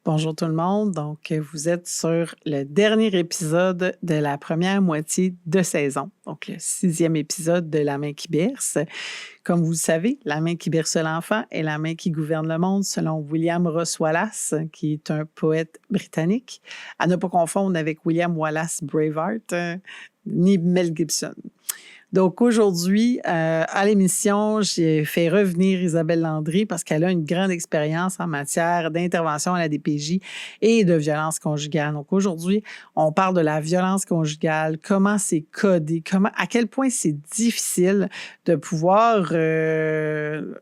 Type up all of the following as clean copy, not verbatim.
Bonjour tout le monde. Donc, vous êtes sur le dernier épisode de la première moitié de saison. Donc, le 6e épisode de La main qui berce. Comme vous le savez, La main qui berce l'enfant est la main qui gouverne le monde selon William Ross Wallace, qui est un poète britannique. À ne pas confondre avec William Wallace Braveheart, ni Mel Gibson. Donc aujourd'hui, à l'émission, j'ai fait revenir Isabelle Landry parce qu'elle a une grande expérience en matière d'intervention à la DPJ et de violence conjugale. Donc aujourd'hui, on parle de la violence conjugale, comment c'est codé, à quel point c'est difficile de pouvoir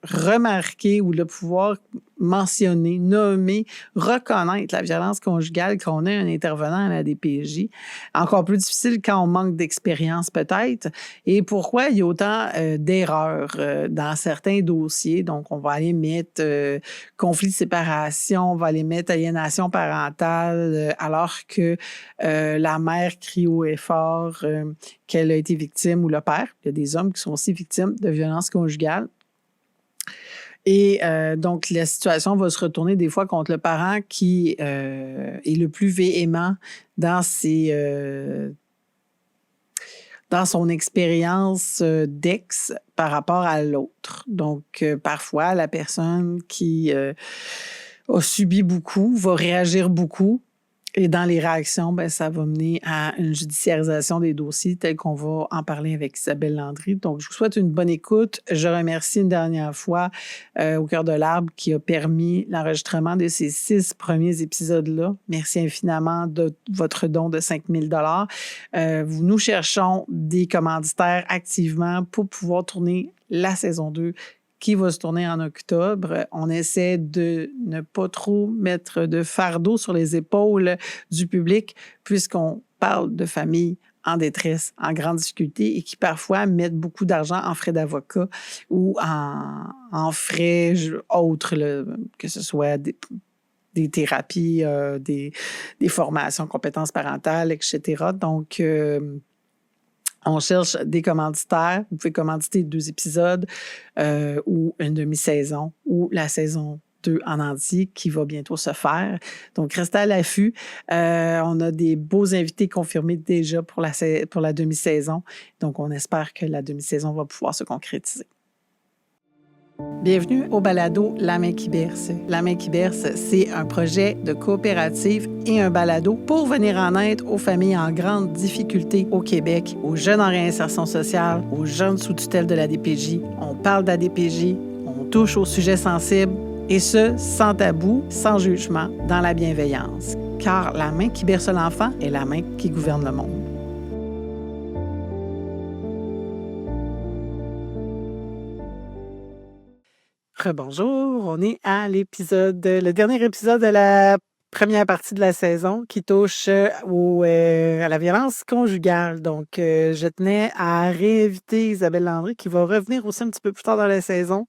remarquer ou de pouvoir mentionner, nommer, reconnaître la violence conjugale quand on est un intervenant à la DPJ. Encore plus difficile quand on manque d'expérience peut-être. Et pourquoi il y a autant d'erreurs dans certains dossiers. Donc, on va aller mettre conflit de séparation, on va aller mettre aliénation parentale, alors que la mère crie haut et fort qu'elle a été victime, ou le père. Il y a des hommes qui sont aussi victimes de violences conjugales. Et donc, la situation va se retourner des fois contre le parent qui est le plus véhément dans dans son expérience d'ex par rapport à l'autre. Donc, parfois, la personne qui a subi beaucoup va réagir beaucoup. Et dans les réactions, ben, ça va mener à une judiciarisation des dossiers tel qu'on va en parler avec Isabelle Landry. Donc, je vous souhaite une bonne écoute. Je remercie une dernière fois Au cœur de l'arbre qui a permis l'enregistrement de ces 6 premiers épisodes-là. Merci infiniment de votre don de 5 000 Nous cherchons des commanditaires activement pour pouvoir tourner la saison 2 qui va se tourner en octobre. On essaie de ne pas trop mettre de fardeau sur les épaules du public puisqu'on parle de familles en détresse, en grande difficulté et qui parfois mettent beaucoup d'argent en frais d'avocat ou en frais autres, là, que ce soit des thérapies, des formations, compétences parentales, etc. Donc, on cherche des commanditaires. Vous pouvez commanditer 2 épisodes ou une demi-saison ou la saison 2 en entier qui va bientôt se faire. Donc, restez à l'affût. On a des beaux invités confirmés déjà pour la demi-saison. Donc, on espère que la demi-saison va pouvoir se concrétiser. Bienvenue au balado La main qui berce. La main qui berce, c'est un projet de coopérative et un balado pour venir en aide aux familles en grande difficulté au Québec, aux jeunes en réinsertion sociale, aux jeunes sous tutelle de la DPJ. On parle d'ADPJ, on touche aux sujets sensibles et ce, sans tabou, sans jugement, dans la bienveillance. Car la main qui berce l'enfant est la main qui gouverne le monde. Bonjour, on est à le dernier épisode de la première partie de la saison qui touche à la violence conjugale. Donc, je tenais à réinviter Isabelle Landry qui va revenir aussi un petit peu plus tard dans la saison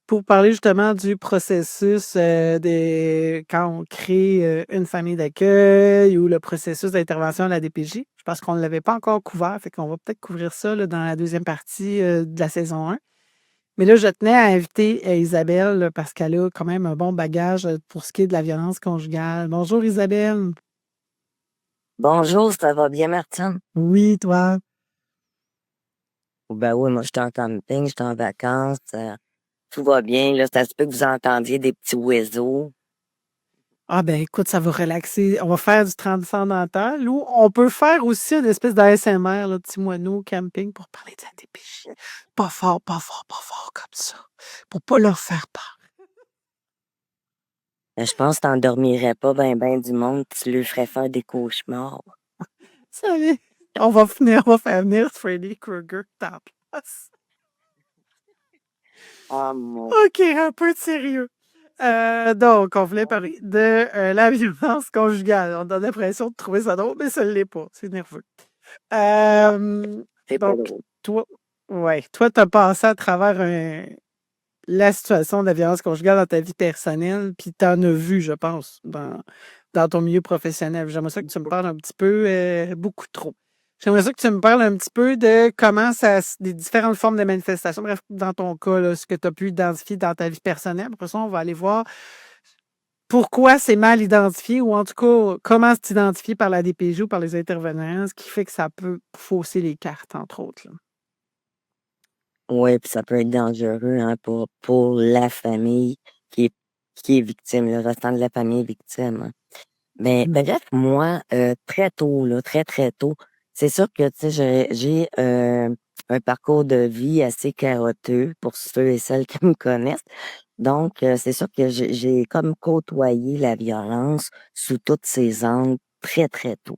pour parler justement du processus quand on crée une famille d'accueil ou le processus d'intervention à la DPJ. Je pense qu'on ne l'avait pas encore couvert, fait qu'on va peut-être couvrir ça là, dans la deuxième partie de la saison 1. Mais là, je tenais à inviter Isabelle là, parce qu'elle a quand même un bon bagage pour ce qui est de la violence conjugale. Bonjour Isabelle. Bonjour, ça va bien, Martine? Oui, toi. Ben oui, moi, j'étais en camping, j'étais en vacances, tout va bien, là, ça se peut que vous entendiez des petits oiseaux. Ah ben écoute, ça va relaxer. On va faire du transcendantal ou on peut faire aussi une espèce d'ASMR, là, petit moineau camping pour parler de la DPJ. Pas fort, pas fort, pas fort comme ça. Pour pas leur faire peur. Je pense que t'endormirais pas ben du monde, tu lui ferais faire des cauchemars. Ça y est. On va faire venir Freddy Krueger dans la place. Ah, mon... OK, un peu de sérieux. Donc, on voulait parler de la violence conjugale. On a l'impression de trouver ça drôle, mais ça ne l'est pas. C'est nerveux. C'est pas Donc, drôle. toi, tu as passé à travers la situation de la violence conjugale dans ta vie personnelle, puis tu en as vu, je pense, dans ton milieu professionnel. J'aimerais ça que tu me parles un petit peu, beaucoup trop. J'aimerais ça que tu me parles un petit peu de comment des différentes formes de manifestations. Bref, dans ton cas, là, ce que tu as pu identifier dans ta vie personnelle. Après ça, on va aller voir pourquoi c'est mal identifié ou en tout cas, comment c'est identifié par la DPJ ou par les intervenants, ce qui fait que ça peut fausser les cartes, entre autres, là. Oui, puis ça peut être dangereux hein, pour la famille qui est, qui est victime, le restant de la famille est victime. Hein. Mais bref, moi, très tôt, là, très, très tôt, c'est sûr que tu sais, j'ai un parcours de vie assez carotteux pour ceux et celles qui me connaissent. Donc, c'est sûr que j'ai comme côtoyé la violence sous toutes ses angles très, très tôt.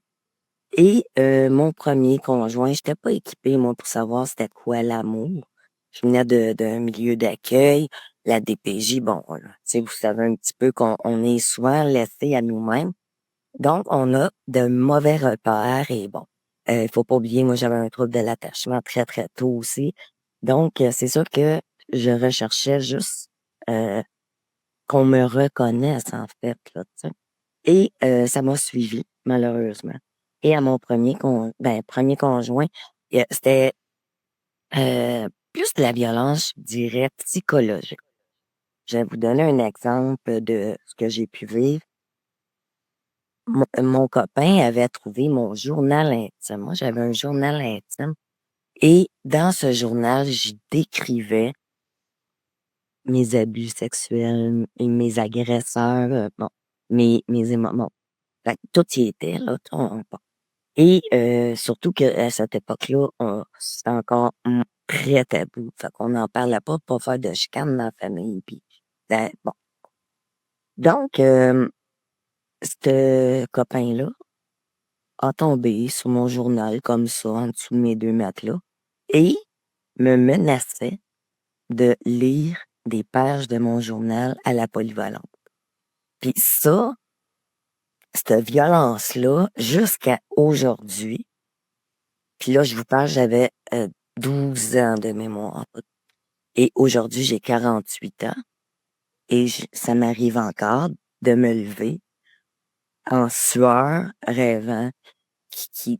Et mon premier conjoint, j'étais pas équipée, moi, pour savoir c'était quoi l'amour. Je venais d'un milieu d'accueil, la DPJ, bon, là, tu sais, vous savez un petit peu qu'on est souvent laissé à nous-mêmes. Donc, on a de mauvais repères et bon, il faut pas oublier, moi, j'avais un trouble de l'attachement très, très tôt aussi. Donc, c'est sûr que je recherchais juste euh, qu'on me reconnaisse, en fait, là, tu sais. Et ça m'a suivi, malheureusement. Et à mon premier conjoint, c'était plus de la violence, je dirais, psychologique. Je vais vous donner un exemple de ce que j'ai pu vivre. Mon copain avait trouvé mon journal intime. Moi, j'avais un journal intime. Et dans ce journal, je décrivais mes abus sexuels et mes agresseurs, bon, mes émotions. Fait que tout y était, là. Bon. Et surtout qu'à cette époque-là, c'était encore très tabou. Fait qu'on n'en parlait pas pour pas faire de chicane dans la famille. Puis, bon. Donc, ce copain-là a tombé sur mon journal comme ça, en dessous de mes 2 matelas, et me menaçait de lire des pages de mon journal à la polyvalente. Puis ça, cette violence-là, jusqu'à aujourd'hui, puis là, je vous parle, j'avais 12 ans de mémoire. Et aujourd'hui, j'ai 48 ans et ça m'arrive encore de me lever en sueur, rêvant, qui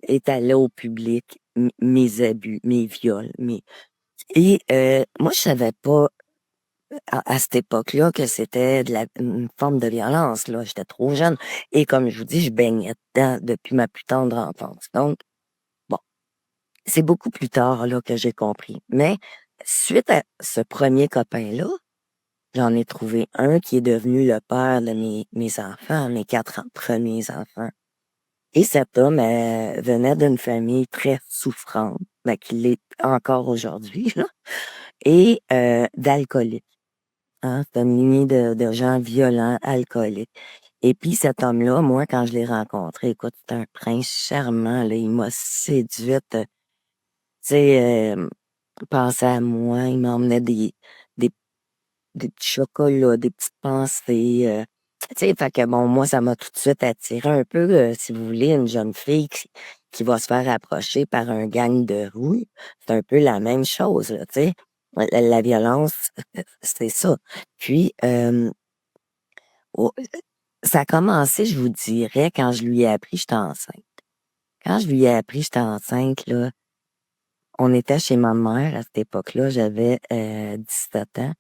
étalait au public mes abus, mes viols. Et moi, je savais pas à cette époque-là que c'était une forme de violence. Là, j'étais trop jeune. Et comme je vous dis, je baignais dedans depuis ma plus tendre enfance. Donc, bon, c'est beaucoup plus tard là que j'ai compris. Mais suite à ce premier copain-là, j'en ai trouvé un qui est devenu le père de mes enfants, mes 4 premiers enfants. Et cet homme venait d'une famille très souffrante, qui l'est encore aujourd'hui, là, et d'alcooliques. Hein, c'est une lignée de gens violents, alcooliques. Et puis cet homme-là, moi, quand je l'ai rencontré, écoute, c'était un prince charmant, là, il m'a séduite, tu sais, pensait à moi, il m'emmenait des des petits chocolats, des petites pensées. Tu sais, fait que bon, moi, ça m'a tout de suite attiré un peu, si vous voulez, une jeune fille qui va se faire approcher par un gang de roues. C'est un peu la même chose, là, tu sais. La violence, c'est ça. Puis, oh, ça a commencé, je vous dirais, quand je lui ai appris que j'étais enceinte. Quand je lui ai appris que j'étais enceinte, là, on était chez ma mère à cette époque-là, j'avais 17 ans,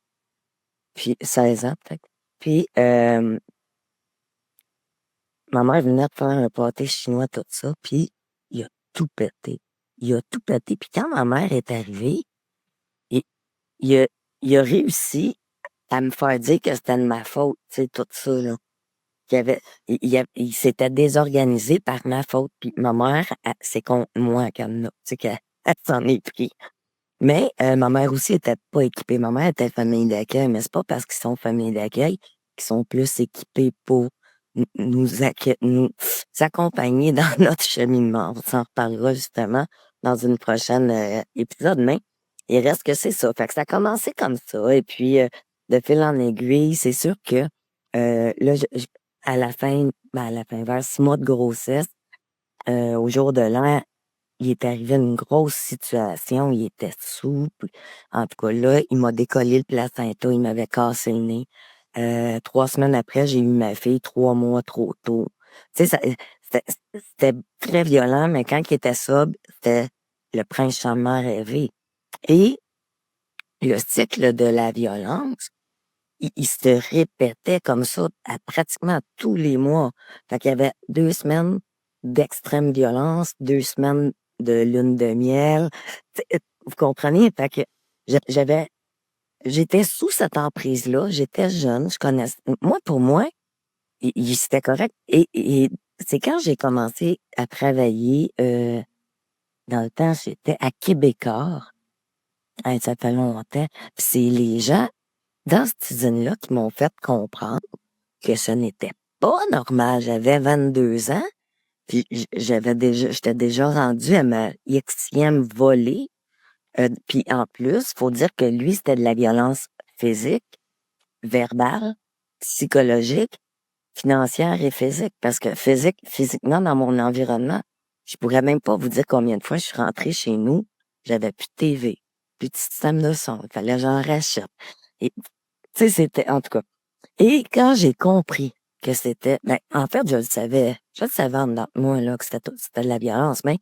puis 16 ans peut-être. Puis, ma mère venait de faire un pâté chinois, tout ça, puis il a tout pété. Il a tout pété. Puis quand ma mère est arrivée, il, il a, il a réussi à me faire dire que c'était de ma faute, tu sais, tout ça, là. Il s'était désorganisé par ma faute. Puis ma mère, c'est contre moi qu'elle a, tu sais, qu'elle elle s'en est pris. Mais ma mère aussi était pas équipée. Ma mère était famille d'accueil, mais c'est pas parce qu'ils sont famille d'accueil qu'ils sont plus équipés pour nous accompagner dans notre cheminement. On s'en reparlera justement dans une prochaine épisode, mais il reste que c'est ça. Fait que ça a commencé comme ça. Et puis, de fil en aiguille, c'est sûr que là, à la fin, vers 6 mois de grossesse, au jour de l'an, il est arrivé une grosse situation, il était souple. En tout cas, là, il m'a décollé le placenta, il m'avait cassé le nez. 3 semaines après, j'ai eu ma fille 3 mois trop tôt. Tu sais, c'était c'était très violent, mais quand il était sobre, c'était le prince charmant rêvé. Et le cycle de la violence, il se répétait comme ça à pratiquement tous les mois. Fait qu'il y avait 2 semaines d'extrême violence, 2 semaines de lune de miel. Vous comprenez? Fait que j'avais j'étais sous cette emprise-là, j'étais jeune, je connaissais. Moi, pour moi, c'était correct. Et c'est quand j'ai commencé à travailler, dans le temps, j'étais à Québécois. Hey, ça fait longtemps. Puis c'est les gens dans cette usine-là qui m'ont fait comprendre que ce n'était pas normal. J'avais 22 ans, puis j'étais déjà rendue à ma Xème volée. Puis en plus, faut dire que lui, c'était de la violence physique, verbale, psychologique, financière et physique. Parce que physiquement, dans mon environnement, je pourrais même pas vous dire combien de fois je suis rentrée chez nous, j'avais plus de TV, plus de système de son. Il fallait que j'en rachète. Et, tu sais, c'était, en tout cas. Et quand j'ai compris que c'était, ben, en fait, je le savais en dedans de moi, là, que c'était de la violence, mais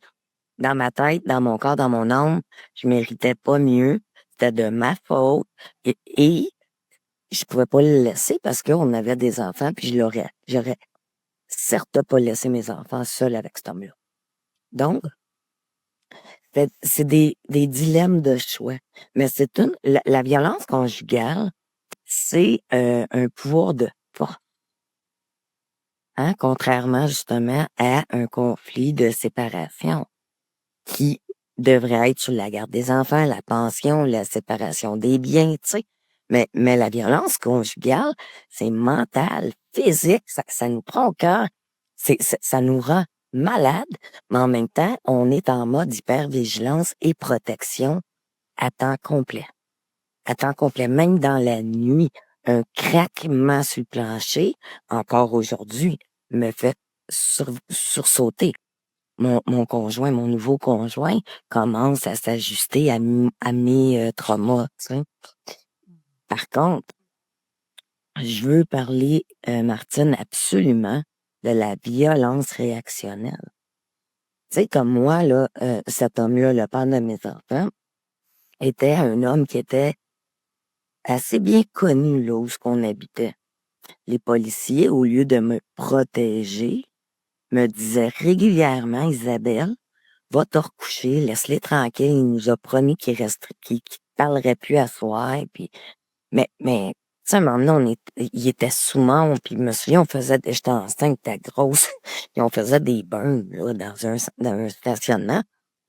dans ma tête, dans mon corps, dans mon âme, je méritais pas mieux. C'était de ma faute. Et je pouvais pas le laisser parce qu'on avait des enfants, puis j'aurais certes pas laissé mes enfants seuls avec cet homme-là. Donc, c'est des dilemmes de choix. Mais la violence conjugale, c'est un pouvoir de force. Hein, contrairement justement à un conflit de séparation qui devrait être sur la garde des enfants, la pension, la séparation des biens, tu sais. Mais la violence conjugale, c'est mental, physique, ça nous prend au cœur, ça nous rend malades, mais en même temps, on est en mode hypervigilance et protection à temps complet. À temps complet, même dans la nuit, un craquement sur le plancher, encore aujourd'hui, me fait sursauter. Mon conjoint, mon nouveau conjoint, commence à s'ajuster à mes traumas, tu sais. Par contre, je veux parler, Martine, absolument de la violence réactionnelle. Tu sais, comme moi, là, cet homme-là, le père de mes enfants, était un homme qui était assez bien connu là où qu'on habitait. Les policiers, au lieu de me protéger, me disaient régulièrement, Isabelle, va te recoucher, laisse-les tranquilles. Il nous a promis qu'il parlerait plus à soir. Puis, mais, tu sais, à un moment donné, il était sous-mont, puis je me souviens, j'étais enceinte, j'étais grosse, puis on faisait des burns, là, dans un stationnement.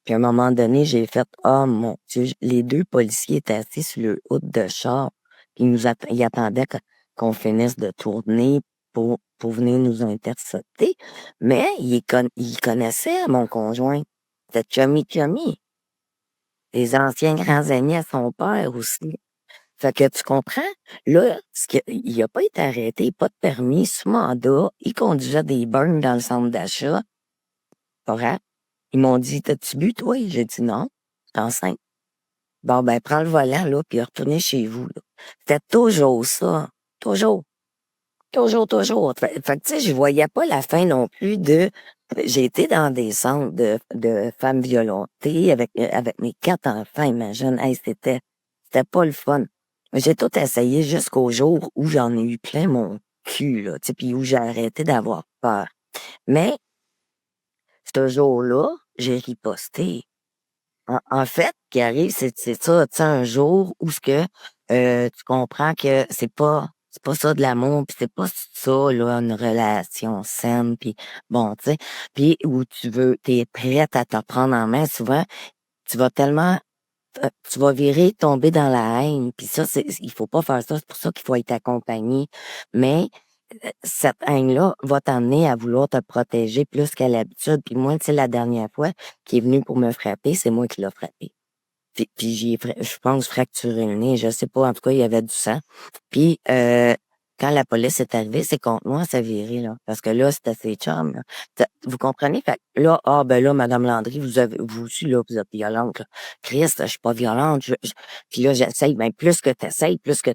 Puis à un moment donné, j'ai fait, oh mon Dieu, les 2 policiers étaient assis sur le haut de char, puis ils attendaient qu'on finisse de tourner pour venir nous intercepter. Mais ils connaissaient mon conjoint. C'était chummy. Les anciens grands amis à son père aussi. Fait que tu comprends? Là, il a pas été arrêté, pas de permis, sous mandat. Il conduisait des burns dans le centre d'achat. Correct? Ils m'ont dit, t'as-tu bu, toi? J'ai dit non. T'es enceinte. Bon, ben, prends le volant, là, puis retournez chez vous, là. C'était toujours ça. Toujours. Toujours. Fait que, tu sais, je voyais pas la fin non plus j'ai été dans des centres de femmes violentées avec mes 4 enfants, imagine. Hey, c'était pas le fun. J'ai tout essayé jusqu'au jour où j'en ai eu plein mon cul, là, tu sais, puis où j'ai arrêté d'avoir peur. Mais, ce jour-là, j'ai riposté. En fait, ce qui arrive, c'est ça, tu sais, un jour où tu comprends que c'est pas ça de l'amour, puis c'est pas ça, là, une relation saine, puis bon, tu sais, puis où t'es prête à te prendre en main, souvent, tu vas tellement, tu vas tomber dans la haine, puis ça, il faut pas faire ça, c'est pour ça qu'il faut être accompagné, mais cette haine-là va t'amener à vouloir te protéger plus qu'à l'habitude. Puis moi, tu sais, la dernière fois qu'il est venu pour me frapper, c'est moi qui l'ai frappé. Puis je pense, fracturé le nez. Je sais pas, en tout cas, il y avait du sang. Puis quand la police est arrivée, c'est contre moi, ça virait, là. Parce que là, c'était ses chums, là. Vous comprenez? Fait que là, ben là, Madame Landry, vous aussi, là, vous êtes violente, là. Christ, je suis pas violente. Puis là, j'essaye. Ben, plus que t'essayes, plus que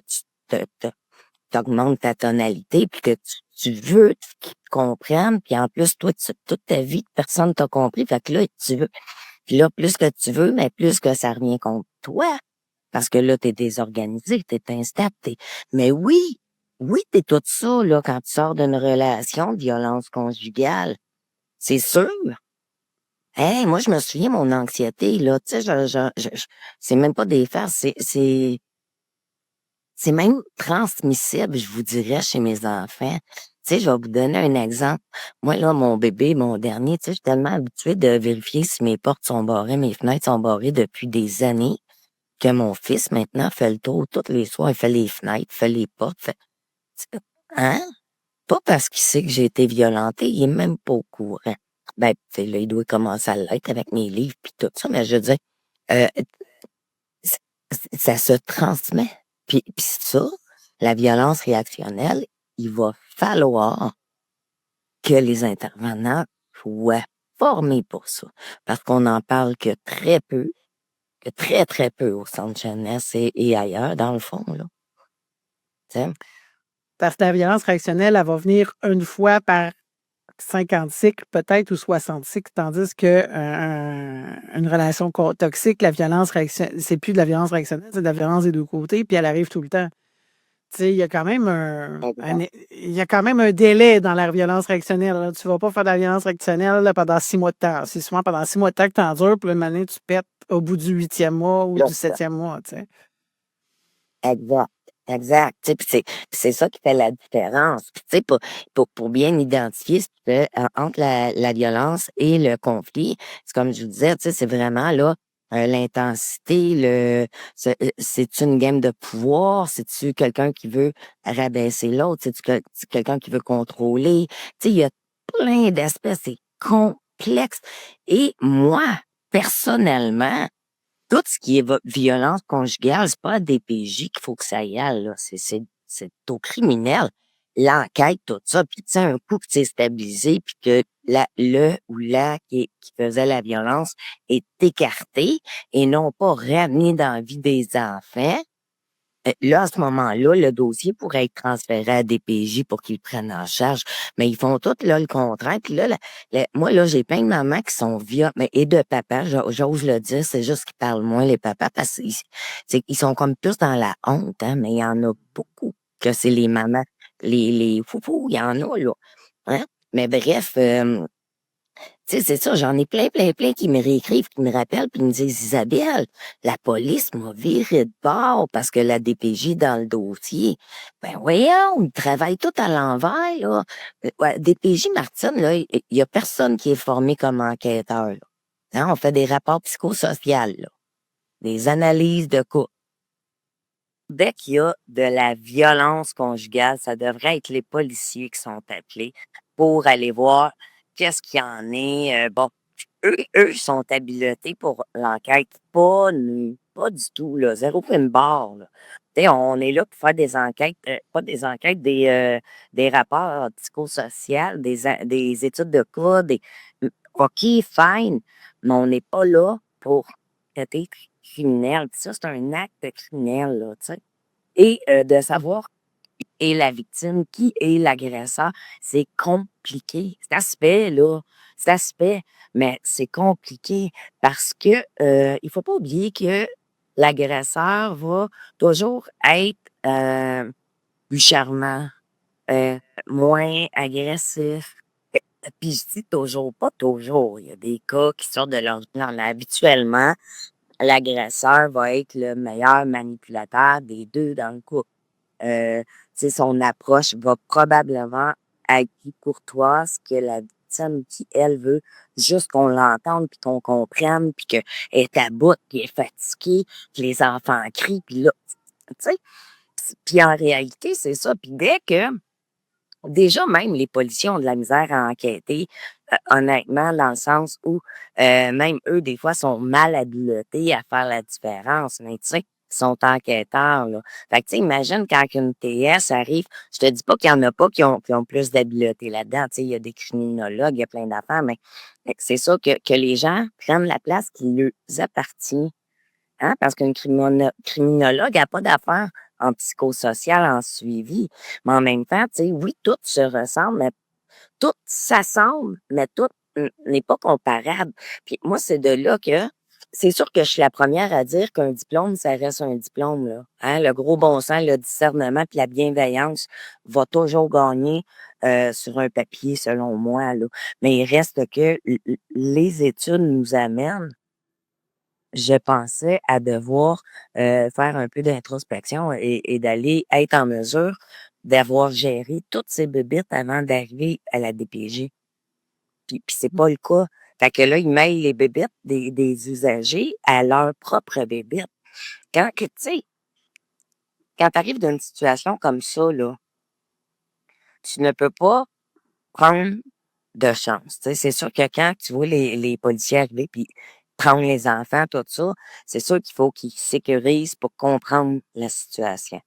t'augmentes ta tonalité, puis que tu veux qu'ils te comprennent, puis en plus, toi, toute ta vie, personne t'a compris, fait que là, tu veux. Puis là, plus que tu veux, mais plus que ça revient contre toi. Parce que là, t'es désorganisé, t'es instable, mais oui, t'es tout ça, là, quand tu sors d'une relation de violence conjugale. C'est sûr. Hey, moi, je me souviens, mon anxiété, là, tu sais, c'est même pas des farces, c'est même transmissible, je vous dirais, chez mes enfants. Tu sais, je vais vous donner un exemple. Moi, là, mon bébé, mon dernier, tu sais, je suis tellement habituée de vérifier si mes portes sont barrées, mes fenêtres sont barrées depuis des années, que mon fils, maintenant, fait le tour tous les soirs. Il fait les fenêtres, fait les portes, hein? Pas parce qu'il sait que j'ai été violentée, il est même pas au courant. Ben, tu sais, là, il doit commencer à l'être avec mes livres puis tout ça, mais je veux dire, euh, c- ça se transmet. Puis ça, la violence réactionnelle, il va falloir que les intervenants soient formés pour ça. Parce qu'on n'en parle que très peu, que très, très peu au centre jeunesse et ailleurs, dans le fond, là. Tu sais? Parce que la violence réactionnelle, elle va venir une fois par 50 cycles peut-être ou 60 cycles, tandis que une relation toxique, la violence réactionnelle, c'est plus de la violence réactionnelle, c'est de la violence des deux côtés, puis elle arrive tout le temps. Tu sais, il y a quand même Exact. il y a quand même un délai dans la violence réactionnelle. Là. Tu vas pas faire de la violence réactionnelle là, pendant 6 mois de temps. C'est souvent pendant 6 mois de temps que tu endures, puis une année, tu pètes au bout du 8e mois ou Là, du 7e mois, tu sais. exact, exact. Tu sais, puis c'est ça qui fait la différence. Puis, tu sais, pour bien identifier ce qui fait entre la violence et le conflit, c'est comme je vous disais, tu sais, c'est vraiment là l'intensité, c'est-tu une game de pouvoir, c'est-tu quelqu'un qui veut rabaisser l'autre, c'est-tu quelqu'un qui veut contrôler. Tu sais, il y a plein d'aspects, c'est complexe. Et moi, personnellement, tout ce qui est violence conjugale, c'est pas à DPJ qu'il faut que ça y aille, là. C'est au criminel. L'enquête, tout ça. Puis, tu sais, un coup que c'est stabilisé, puis que le ou la qui faisait la violence est écarté et non pas ramené dans la vie des enfants, là, à ce moment-là, le dossier pourrait être transféré à DPJ pour qu'ils le prennent en charge. Mais ils font tout là le contraire. Puis là, moi, là, j'ai plein de mamans qui sont mais et de papas, j'ose le dire, c'est juste qu'ils parlent moins, les papas, parce qu'ils sont comme plus dans la honte, hein, mais il y en a beaucoup que c'est les mamans, les foufous, il y en a, là. Hein? Mais bref, tu sais, c'est ça, j'en ai plein, plein, plein qui me réécrivent, qui me rappellent, puis ils me disent, Isabelle, la police m'a viré de bord parce que la DPJ dans le dossier. Ben voyons, ils travaillent tout à l'envers, là. Ouais, DPJ, Martine, là, il y a personne qui est formé comme enquêteur, là. Hein, on fait des rapports psychosociaux, là, des analyses de cas. Dès qu'il y a de la violence conjugale, ça devrait être les policiers qui sont appelés pour aller voir qu'est-ce qu'il y en est. Bon, eux sont habilités pour l'enquête. Pas nous, pas du tout, là. Zéro film barre, là. Tu sais, on est là pour faire des enquêtes, pas des enquêtes, des rapports psychosociaux, des études de cas, OK, fine, mais on n'est pas là pour traiter criminel. Puis ça, c'est un acte criminel, là, tu sais. Et de savoir qui est la victime, qui est l'agresseur, c'est compliqué. Ça se fait, là. Ça se fait, mais c'est compliqué parce que il faut pas oublier que l'agresseur va toujours être plus charmant, euh, moins agressif. Puis je dis toujours, pas toujours. Il y a des cas qui sortent de l'ordinaire, mais habituellement, l'agresseur va être le meilleur manipulateur des deux dans le couple. Tu sais, son approche va probablement être plus courtoise que la victime qui, elle, veut juste qu'on l'entende, puis qu'on comprenne, puis qu'elle est à bout, puis elle est fatiguée, puis les enfants crient, puis là, tu sais. Puis en réalité, c'est ça. Puis dès que déjà, même les policiers ont de la misère à enquêter, honnêtement, dans le sens où même eux, des fois, sont mal habilités à faire la différence. Mais tu sais, ils sont enquêteurs, là. Fait que tu sais, imagine quand une TS arrive, je te dis pas qu'il y en a pas qui ont plus d'habileté là-dedans. Tu sais, il y a des criminologues, il y a plein d'affaires, mais fait que c'est ça que les gens prennent la place qui leur appartient. Hein? Parce qu'une criminologue n'a pas d'affaires en psychosocial, en suivi. Mais en même temps, tu sais, oui, tout se ressemble, mais tout s'assemble, mais tout n'est pas comparable. Puis moi, c'est de là que C'est sûr que je suis la première à dire qu'un diplôme, ça reste un diplôme, là. Hein? Le gros bon sens, le discernement puis la bienveillance va toujours gagner sur un papier, selon moi, là. Mais il reste que les études nous amènent, je pensais, à devoir faire un peu d'introspection et d'aller être en mesure d'avoir géré toutes ces bébites avant d'arriver à la DPJ. Puis c'est pas le cas. Fait que là, ils mêlent les bébites des usagers à leurs propres bébites. Tu sais, quand t'arrives dans une situation comme ça, là, tu ne peux pas prendre de chance. Tu sais, c'est sûr que quand tu vois les policiers arriver puis prendre les enfants, tout ça, c'est sûr qu'il faut qu'ils sécurisent pour comprendre la situation.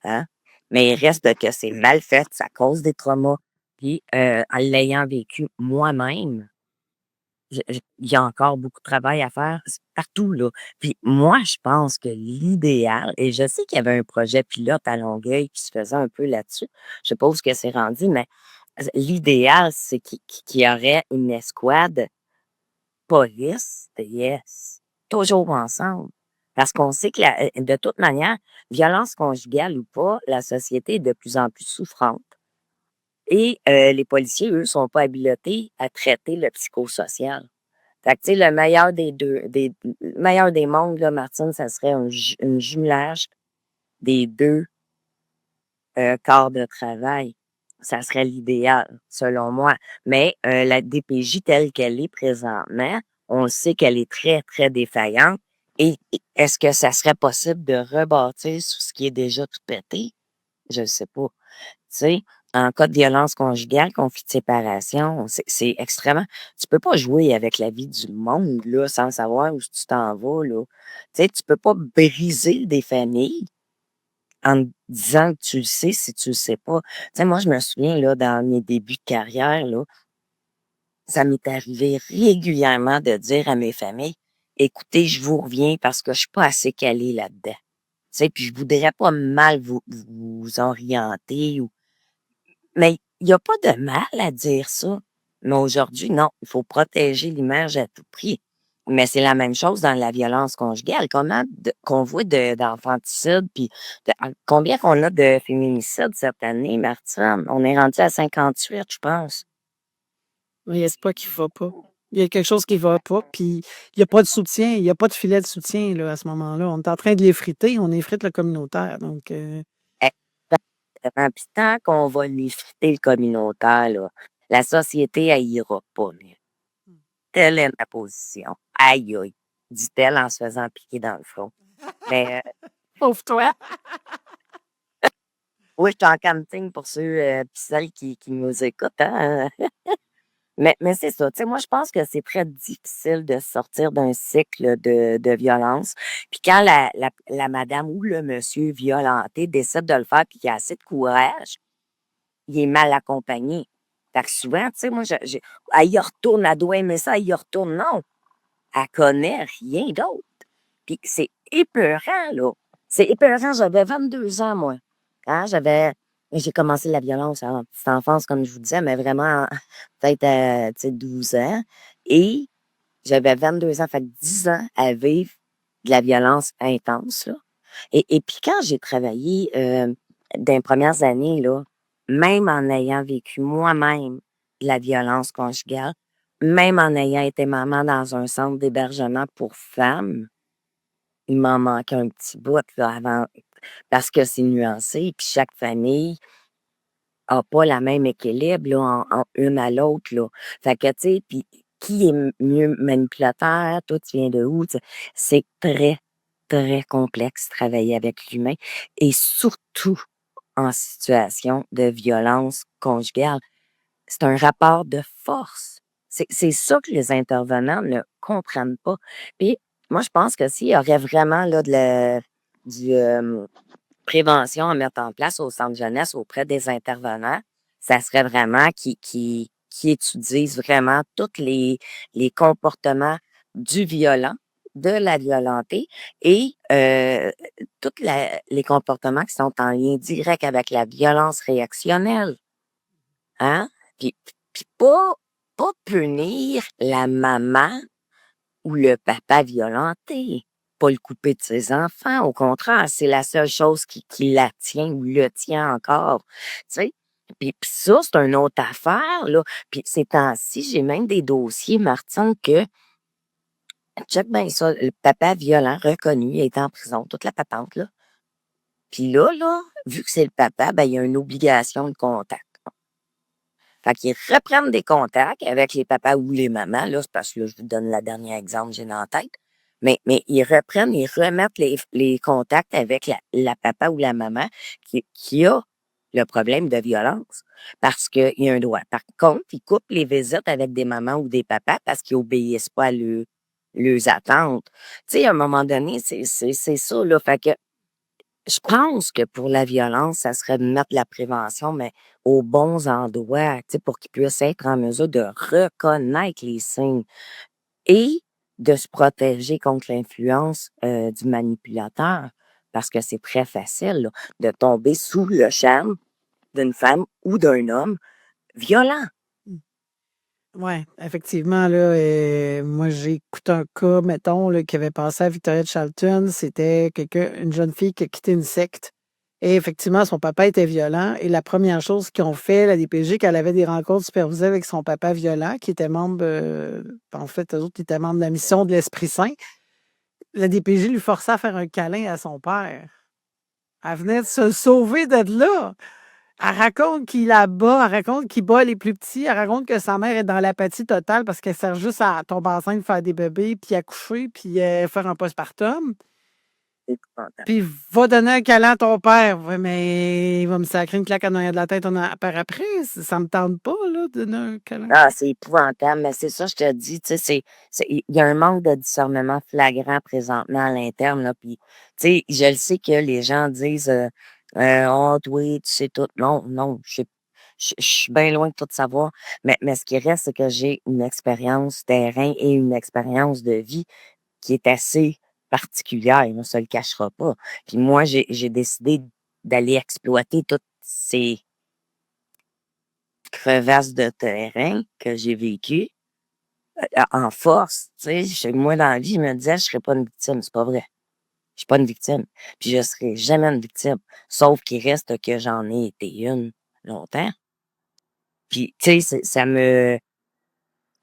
Hein? Mais il reste que c'est mal fait, ça cause des traumas. Puis, en l'ayant vécu moi-même, il y a encore beaucoup de travail à faire partout, là. Puis moi, je pense que l'idéal, et je sais qu'il y avait un projet pilote à Longueuil qui se faisait un peu là-dessus. Je sais pas où ce que c'est rendu, mais l'idéal, c'est qu'il y aurait une escouade police, yes, toujours ensemble. Parce qu'on sait que de toute manière, violence conjugale ou pas, la société est de plus en plus souffrante. Et les policiers, eux, sont pas habilités à traiter le psychosocial. Fait que, tu sais, le meilleur le meilleur des mondes, là, Martine, ça serait un jumelage des 2 corps de travail. Ça serait l'idéal, selon moi. Mais la DPJ telle qu'elle est présentement, on sait qu'elle est très, très défaillante. Et est-ce que ça serait possible de rebâtir sur ce qui est déjà tout pété? Je ne sais pas. Tu sais, en cas de violence conjugale, conflit de séparation, c'est extrêmement. Tu peux pas jouer avec la vie du monde, là, sans savoir où tu t'en vas, là. Tu sais, tu peux pas briser des familles en te disant que tu le sais si tu le sais pas. Tu sais, moi, je me souviens, là, dans mes débuts de carrière, là, ça m'est arrivé régulièrement de dire à mes familles, écoutez, je vous reviens parce que je suis pas assez calée là-dedans. Tu sais, puis je voudrais pas mal vous orienter ou mais il y a pas de mal à dire ça. Mais aujourd'hui, non, il faut protéger l'image à tout prix. Mais c'est la même chose dans la violence conjugale. Comment qu'on voit d'enfanticides, puis combien qu'on a de féminicides cette année, Martine? On est rendu à 58, je pense. Il y a pas qui va pas. Il y a quelque chose qui va pas, puis il y a pas de soutien, il y a pas de filet de soutien, là, à ce moment-là. On est en train de l'effriter, on effrite le communautaire, donc Exactement. Puis tant qu'on va l'effriter le communautaire, là, la société, elle ira pas mieux. Telle est ma position. Aïe, aïe, dit-elle en se faisant piquer dans le front. Mais pauvre toi! oui, je suis en camping pour ceux pis celles qui nous écoutent, hein. Mais c'est ça, tu sais, moi, je pense que c'est très difficile de sortir d'un cycle de violence. Puis quand la madame ou le monsieur violenté décide de le faire puis qu'il a assez de courage, il est mal accompagné. Fait que souvent, tu sais, moi, elle y retourne, elle doit aimer ça, elle y retourne. Non, elle connaît rien d'autre. Puis c'est épeurant, là. C'est épeurant. J'avais 22 ans, moi. Hein, j'ai commencé la violence en petite enfance, comme je vous disais, mais vraiment, peut-être à, tu sais, 12 ans. Et j'avais 22 ans, fait que 10 ans à vivre de la violence intense, là. Et puis quand j'ai travaillé dans les premières années, là, même en ayant vécu moi-même de la violence conjugale, même en ayant été maman dans un centre d'hébergement pour femmes, il m'en manquait un petit bout là, avant parce que c'est nuancé, puis chaque famille a pas la même équilibre là, en une à l'autre, là. Fait que, tu sais, puis qui est mieux manipulateur? Toi, tu viens de où? Tu sais, c'est très, très complexe travailler avec l'humain et surtout en situation de violence conjugale. C'est un rapport de force. C'est ça que les intervenants ne comprennent pas. Puis moi, je pense que s'il y aurait vraiment là du prévention à mettre en place au centre jeunesse auprès des intervenants, ça serait vraiment qui étudient vraiment tous les comportements du violent, de la violentée et tous les comportements qui sont en lien direct avec la violence réactionnelle. Hein? Puis pas punir la maman ou le papa violenté, pas le couper de ses enfants. Au contraire, c'est la seule chose qui la tient ou le tient encore. Tu sais? Puis ça, c'est une autre affaire, là. Puis ces temps-ci, j'ai même des dossiers, Martine, que check bien ça, le papa violent reconnu, il est en prison, toute la patente, là. Puis là, vu que c'est le papa, ben, il y a une obligation de contact. Fait qu'ils reprennent des contacts avec les papas ou les mamans, là, c'est parce que là, je vous donne le dernier exemple que j'ai dans la tête. Mais ils reprennent, ils remettent les contacts avec la papa ou la maman qui a le problème de violence parce qu'il y a un droit. Par contre, ils coupent les visites avec des mamans ou des papas parce qu'ils obéissent pas à leurs attentes. Tu sais, à un moment donné, c'est ça, là. Fait que je pense que pour la violence, ça serait de mettre la prévention, mais aux bons endroits, tu sais, pour qu'ils puissent être en mesure de reconnaître les signes et de se protéger contre l'influence du manipulateur. Parce que c'est très facile là, de tomber sous le charme d'une femme ou d'un homme violent. Oui, effectivement, là, moi, j'écoute un cas, mettons, là, qui avait passé à Victoria de Charlton. C'était une jeune fille qui a quitté une secte. Et effectivement, son papa était violent. Et la première chose qu'ils ont fait, la DPJ, qu'elle avait des rencontres supervisées avec son papa violent, qui était membre, en fait, eux autres, qui étaient membres de la mission de l'Esprit Saint. La DPJ lui forçait à faire un câlin à son père. Elle venait de se sauver de là. Elle raconte qu'il la bat, elle raconte qu'il bat les plus petits, elle raconte que sa mère est dans l'apathie totale parce qu'elle sert juste à tomber enceinte, faire des bébés, puis accoucher, puis faire un postpartum. C'est épouvantable. Puis va donner un câlin à ton père. Ouais, mais il va me sacrer une claque en arrière de la tête par après. Ça me tente pas, là, de donner un câlin. Ah, c'est épouvantable, mais c'est ça, je te dis, tu sais, il y a un manque de discernement flagrant présentement à l'interne, là, puis, tu sais, je le sais que les gens disent, oh, oui, tu sais tout. Non, non, je suis bien loin de tout savoir, mais ce qui reste, c'est que j'ai une expérience terrain et une expérience de vie qui est assez particulière, on se le cachera pas. Puis moi, j'ai décidé d'aller exploiter toutes ces crevasses de terrain que j'ai vécues en force, tu sais. Moi, dans la vie, je me disais, je serais pas une victime. C'est pas vrai. Je suis pas une victime. Puis je serai jamais une victime. Sauf qu'il reste que j'en ai été une longtemps. Puis, tu sais,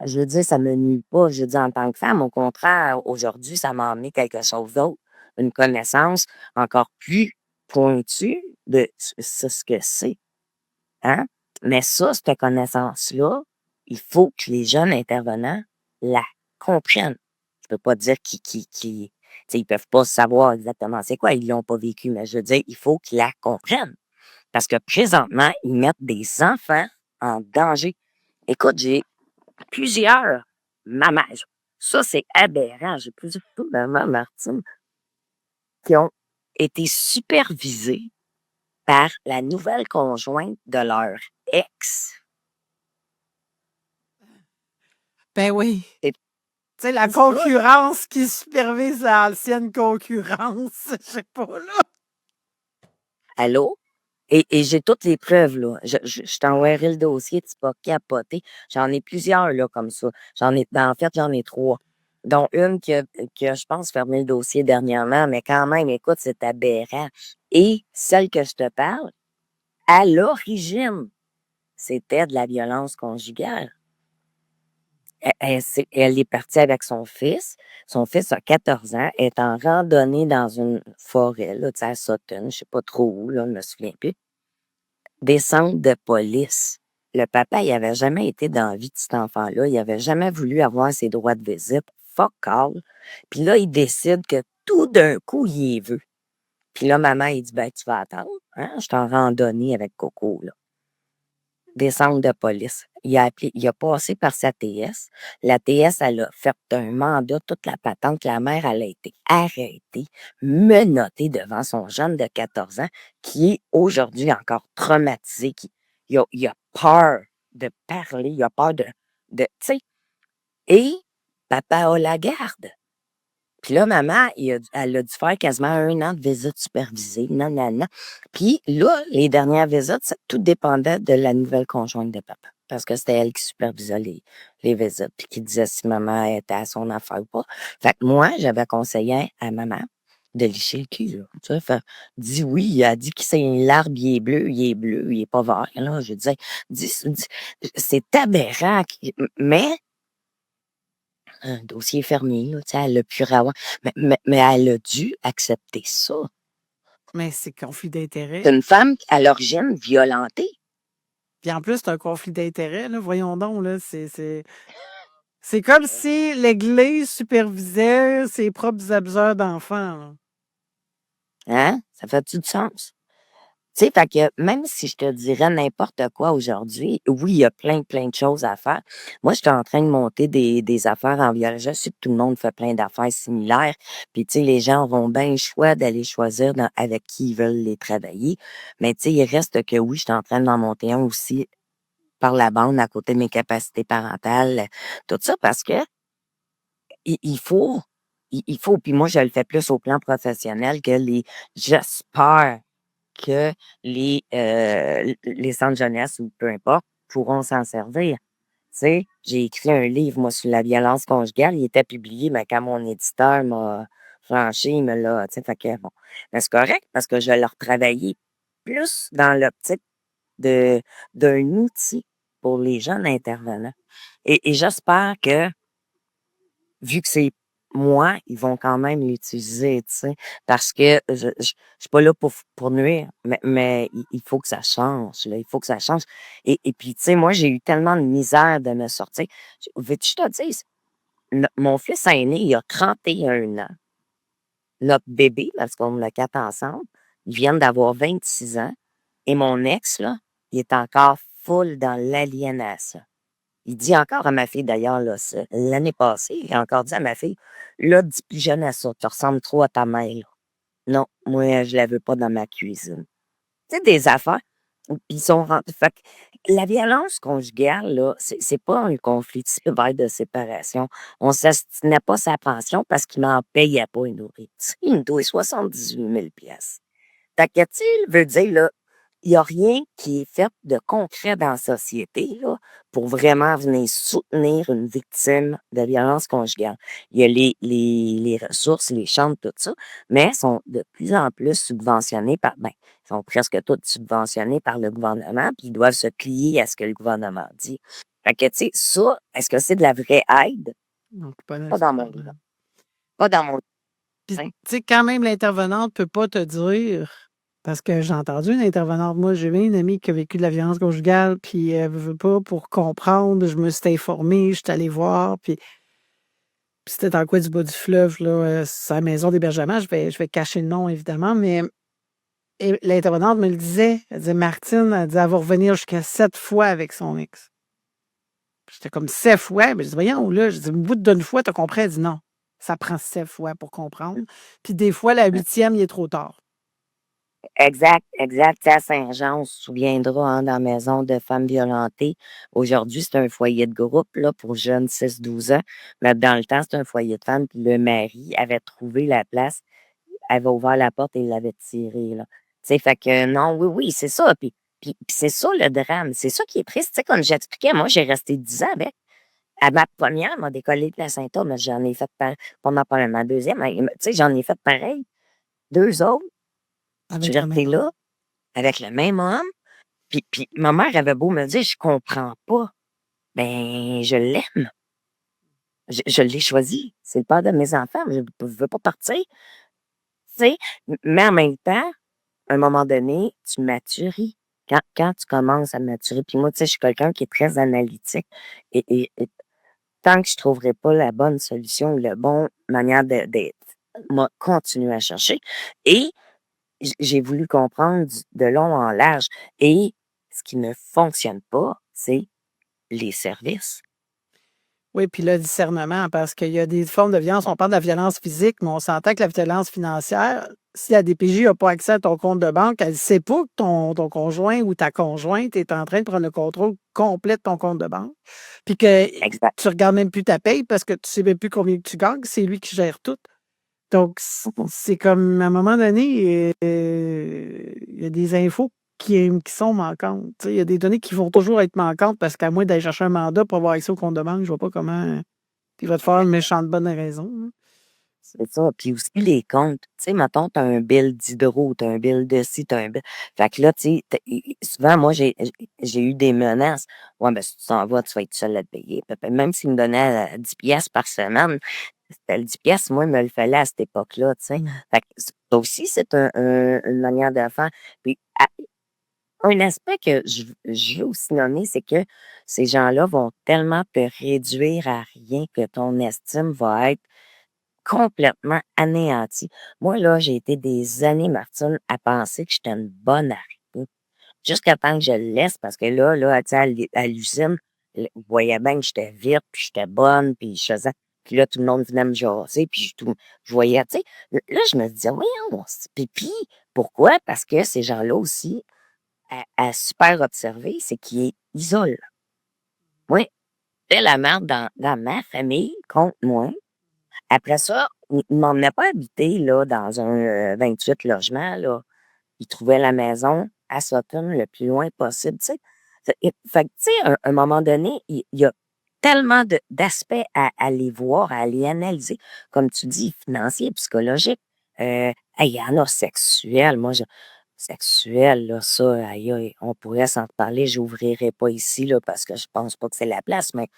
je veux dire, ça me nuit pas. Je veux dire, en tant que femme, au contraire, aujourd'hui, ça m'a amené quelque chose d'autre. Une connaissance encore plus pointue de ce que c'est. Hein? Mais ça, cette connaissance-là, il faut que les jeunes intervenants la comprennent. Je peux pas dire tu sais, ils peuvent pas savoir exactement c'est quoi, ils l'ont pas vécu, mais je veux dire, il faut qu'ils la comprennent. Parce que présentement, ils mettent des enfants en danger. Écoute, j'ai plusieurs mamans. Ça, c'est aberrant. J'ai plusieurs mamans, Martine, qui ont été supervisées par la nouvelle conjointe de leur ex. Ben oui. C'est Tu sais, la ça. concurrence qui supervise l'ancienne concurrence. Je sais pas, là. Allô? Et j'ai toutes les preuves, là. Je t'enverrai le dossier, tu vas capoter. J'en ai plusieurs, là, comme ça. En fait, j'en ai 3. Dont une qui a, je pense, fermé le dossier dernièrement, mais quand même, écoute, c'est aberrant. Et celle que je te parle, à l'origine, c'était de la violence conjugale. Elle est partie avec son fils. Son fils a 14 ans, est en randonnée dans une forêt, là, tu sais, à Sutton, je sais pas trop où, là, je me souviens plus. Descente de police. Le papa, il avait jamais été dans la vie de cet enfant-là. Il avait jamais voulu avoir ses droits de visite. Fuck all. Puis là, il décide que tout d'un coup, il est veut. Puis là, maman, il dit, ben, tu vas attendre. Hein? Je suis en randonnée avec Coco, là. Descente de police. Il a passé par sa TS. La TS, elle a fait un mandat, toute la patente. La mère, elle a été arrêtée, menottée devant son jeune de 14 ans, qui est aujourd'hui encore traumatisé, il a peur de parler, il a peur tu sais. Et papa a la garde. Puis là, maman, elle a dû faire quasiment 1 an de visite supervisée. Non, non, non. Puis là, les dernières visites, tout dépendait de la nouvelle conjointe de papa. parce que c'était elle qui supervisait les visites, puis qui disait si maman était à son affaire ou pas. Fait que moi, j'avais conseillé à maman de licher le cul, là. Tu sais, fait, dis oui, elle dit que c'est l'arbre, il est bleu, il est pas vert, là. Je disais, c'est aberrant, mais un dossier fermé, là, tu sais, elle a pu avoir, mais elle a dû accepter ça. Mais c'est conflit C'est d'intérêt. une femme, à l'origine, violentée. Puis en plus, c'est un conflit d'intérêt, là. Voyons donc, là. C'est comme si l'Église supervisait ses propres abuseurs d'enfants, là. Hein? Ça fait-tu du sens? Tu sais, fait que même si je te dirais n'importe quoi aujourd'hui, oui, il y a plein de choses à faire. Moi, je suis en train de monter des affaires en violence. Je sais que tout le monde fait plein d'affaires similaires. Puis, tu sais, les gens auront bien le choix d'aller choisir avec qui ils veulent les travailler. Mais, tu sais, il reste que oui, je suis en train d'en monter un aussi par la bande à côté de mes capacités parentales. Tout ça parce que il faut, il faut, puis moi, je le fais plus au plan professionnel que j'espère que les centres jeunesse ou peu importe pourront s'en servir. Tu sais, j'ai écrit un livre, moi, sur la violence conjugale. Il était publié, mais quand mon éditeur m'a franchi, il me l'a, tu sais, fait que bon. Mais c'est correct parce que je l'ai retravaillé plus dans l'optique de, d'un outil pour les jeunes intervenants. Et j'espère que vu que c'est moi, ils vont quand même l'utiliser, tu sais, parce que je suis pas là pour nuire, mais il faut que ça change, là, il faut que ça change. Et puis, tu sais, moi, j'ai eu tellement de misère de me sortir. Veux-tu que je te dise, mon fils aîné, il a 31 ans. Notre bébé, parce qu'on a 4 ensemble, ils viennent d'avoir 26 ans. Et mon ex, là, il est encore full dans l'aliénation. Il dit encore à ma fille, d'ailleurs, là, l'année passée, il a encore dit à ma fille, là, dis plus jamais à ça, tu ressembles trop à ta mère, là. Non, moi, je la veux pas dans ma cuisine. Tu sais, des affaires. Puis ils sont rendus. Fait que la violence conjugale, là, c'est pas un conflit de sévère de séparation. On s'astinait pas sa pension parce qu'il m'en payait pas une nourriture. Il me doit 78 000 piastres. Fait que, tu sais, veut dire, là, il n'y a rien qui est fait de concret dans la société, là, pour vraiment venir soutenir une victime de violence conjugale. Il y a les ressources, les chambres, tout ça, mais sont de plus en plus subventionnés ils sont presque toutes subventionnés par le gouvernement, puis ils doivent se plier à ce que le gouvernement dit. Fait que, tu sais, ça, est-ce que c'est de la vraie aide? Donc, pas Pas dans mon nécessairement. cas. Pas dans mon Puis, sein. tu sais, quand même, l'intervenante peut pas te dire, parce que j'ai entendu une intervenante, moi, j'ai une amie qui a vécu de la violence conjugale, puis elle veut pas pour comprendre, je me suis informée, je suis allée voir, puis c'était dans le coin du bas du fleuve, là, sa maison d'hébergement, je vais cacher le nom, évidemment, mais l'intervenante me le disait, elle disait, Martine, elle disait, elle va revenir jusqu'à 7 fois avec son ex. J'étais comme 7 fois, mais je dis, voyons, là, je dis, au bout d'une fois, tu as compris, elle dit non. Ça prend 7 fois pour comprendre. Puis des fois, la 8e, il est trop tard. Exact, exact. Tu sais, à Saint-Jean, on se souviendra, hein, dans la maison de femmes violentées. Aujourd'hui, c'est un foyer de groupe là, pour jeunes 6-12 ans. Mais dans le temps, c'était un foyer de femmes. Puis le mari avait trouvé la place, avait ouvert la porte et il l'avait tiré. Là. Tu sais, fait que non, oui, c'est ça. Puis c'est ça le drame. C'est ça qui est triste. Tu sais, comme j'expliquais, moi, j'ai resté 10 ans avec. À ma première, elle m'a décollé de placenta, mais j'en ai fait pendant pas ma deuxième. Tu sais, j'en ai fait pareil. Deux autres. Je suis Avec le restée même homme. là avec le même homme. Puis ma mère avait beau me dire: «Je comprends pas». Ben, je l'aime. Je l'ai choisi. C'est le père de mes enfants, mais je veux pas partir, tu sais? Mais en même temps, à un moment donné, tu matures. Quand tu commences à maturer puis moi, tu sais, je suis quelqu'un qui est très analytique et tant que je trouverai pas la bonne solution ou la bonne manière d'être, moi, continuer à chercher et j'ai voulu comprendre de long en large et ce qui ne fonctionne pas, c'est les services. Oui, puis le discernement, parce qu'il y a des formes de violence. On parle de la violence physique, mais on s'entend que la violence financière, si la DPJ n'a pas accès à ton compte de banque, elle ne sait pas que ton conjoint ou ta conjointe est en train de prendre le contrôle complet de ton compte de banque. Puis que Exact. tu ne regardes même plus ta paye parce que tu ne sais même plus combien que tu gagnes, c'est lui qui gère tout. Donc, Mmh. c'est comme, à un moment donné, il y a des infos qui sont manquantes. Tu sais, il y a des données qui vont toujours être manquantes parce qu'à moins d'aller chercher un mandat pour avoir accès au compte de banque, je vois pas comment il va te faire une méchante bonne raison, hein. C'est ça. Puis aussi les comptes. Tu sais, mettons, tu as un bill d'hydro, tu as un bill de ci, tu as un bill. Fait que là, tu sais, souvent, moi, j'ai eu des menaces. Ouais, ben, si tu t'en vas, tu vas être seul à te payer. Puis même s'ils me donnaient 10 piastres par semaine, c'était le 10 piastres, moi, il me le fallait à cette époque-là, tu sais. Fait que ça aussi, c'est une manière de faire. Puis, un aspect que je veux aussi nommer, c'est que ces gens-là vont tellement te réduire à rien que ton estime va être complètement anéantie. Moi, là, j'ai été des années, Martine, à penser que j'étais une bonne à rien. Jusqu'à temps que je le laisse, parce que là, tu sais, à l'usine, vous voyez bien que j'étais vite, puis j'étais bonne, puis je faisais. Puis là, tout le monde venait me jaser, puis je voyais, tu sais. Là, je me disais, voyons, c'est pipi. Pourquoi? Parce que ces gens-là aussi, à super observer, c'est qu'ils isolent. Moi, c'est la merde dans ma famille contre moi. Après ça, il m'emmenait pas habiter là, dans un 28 logements. Là. Il trouvait la maison à Sutton le plus loin possible. Tu sais. Fait que, tu sais, à un moment donné, il y a tellement d'aspects à les voir, à les analyser. Comme tu dis, financier, psychologique. Il y en a sexuel. Moi, sexuel, là, ça, aïe, aïe, on pourrait s'en parler. J'ouvrirai pas ici là, parce que je pense pas que c'est la place, mais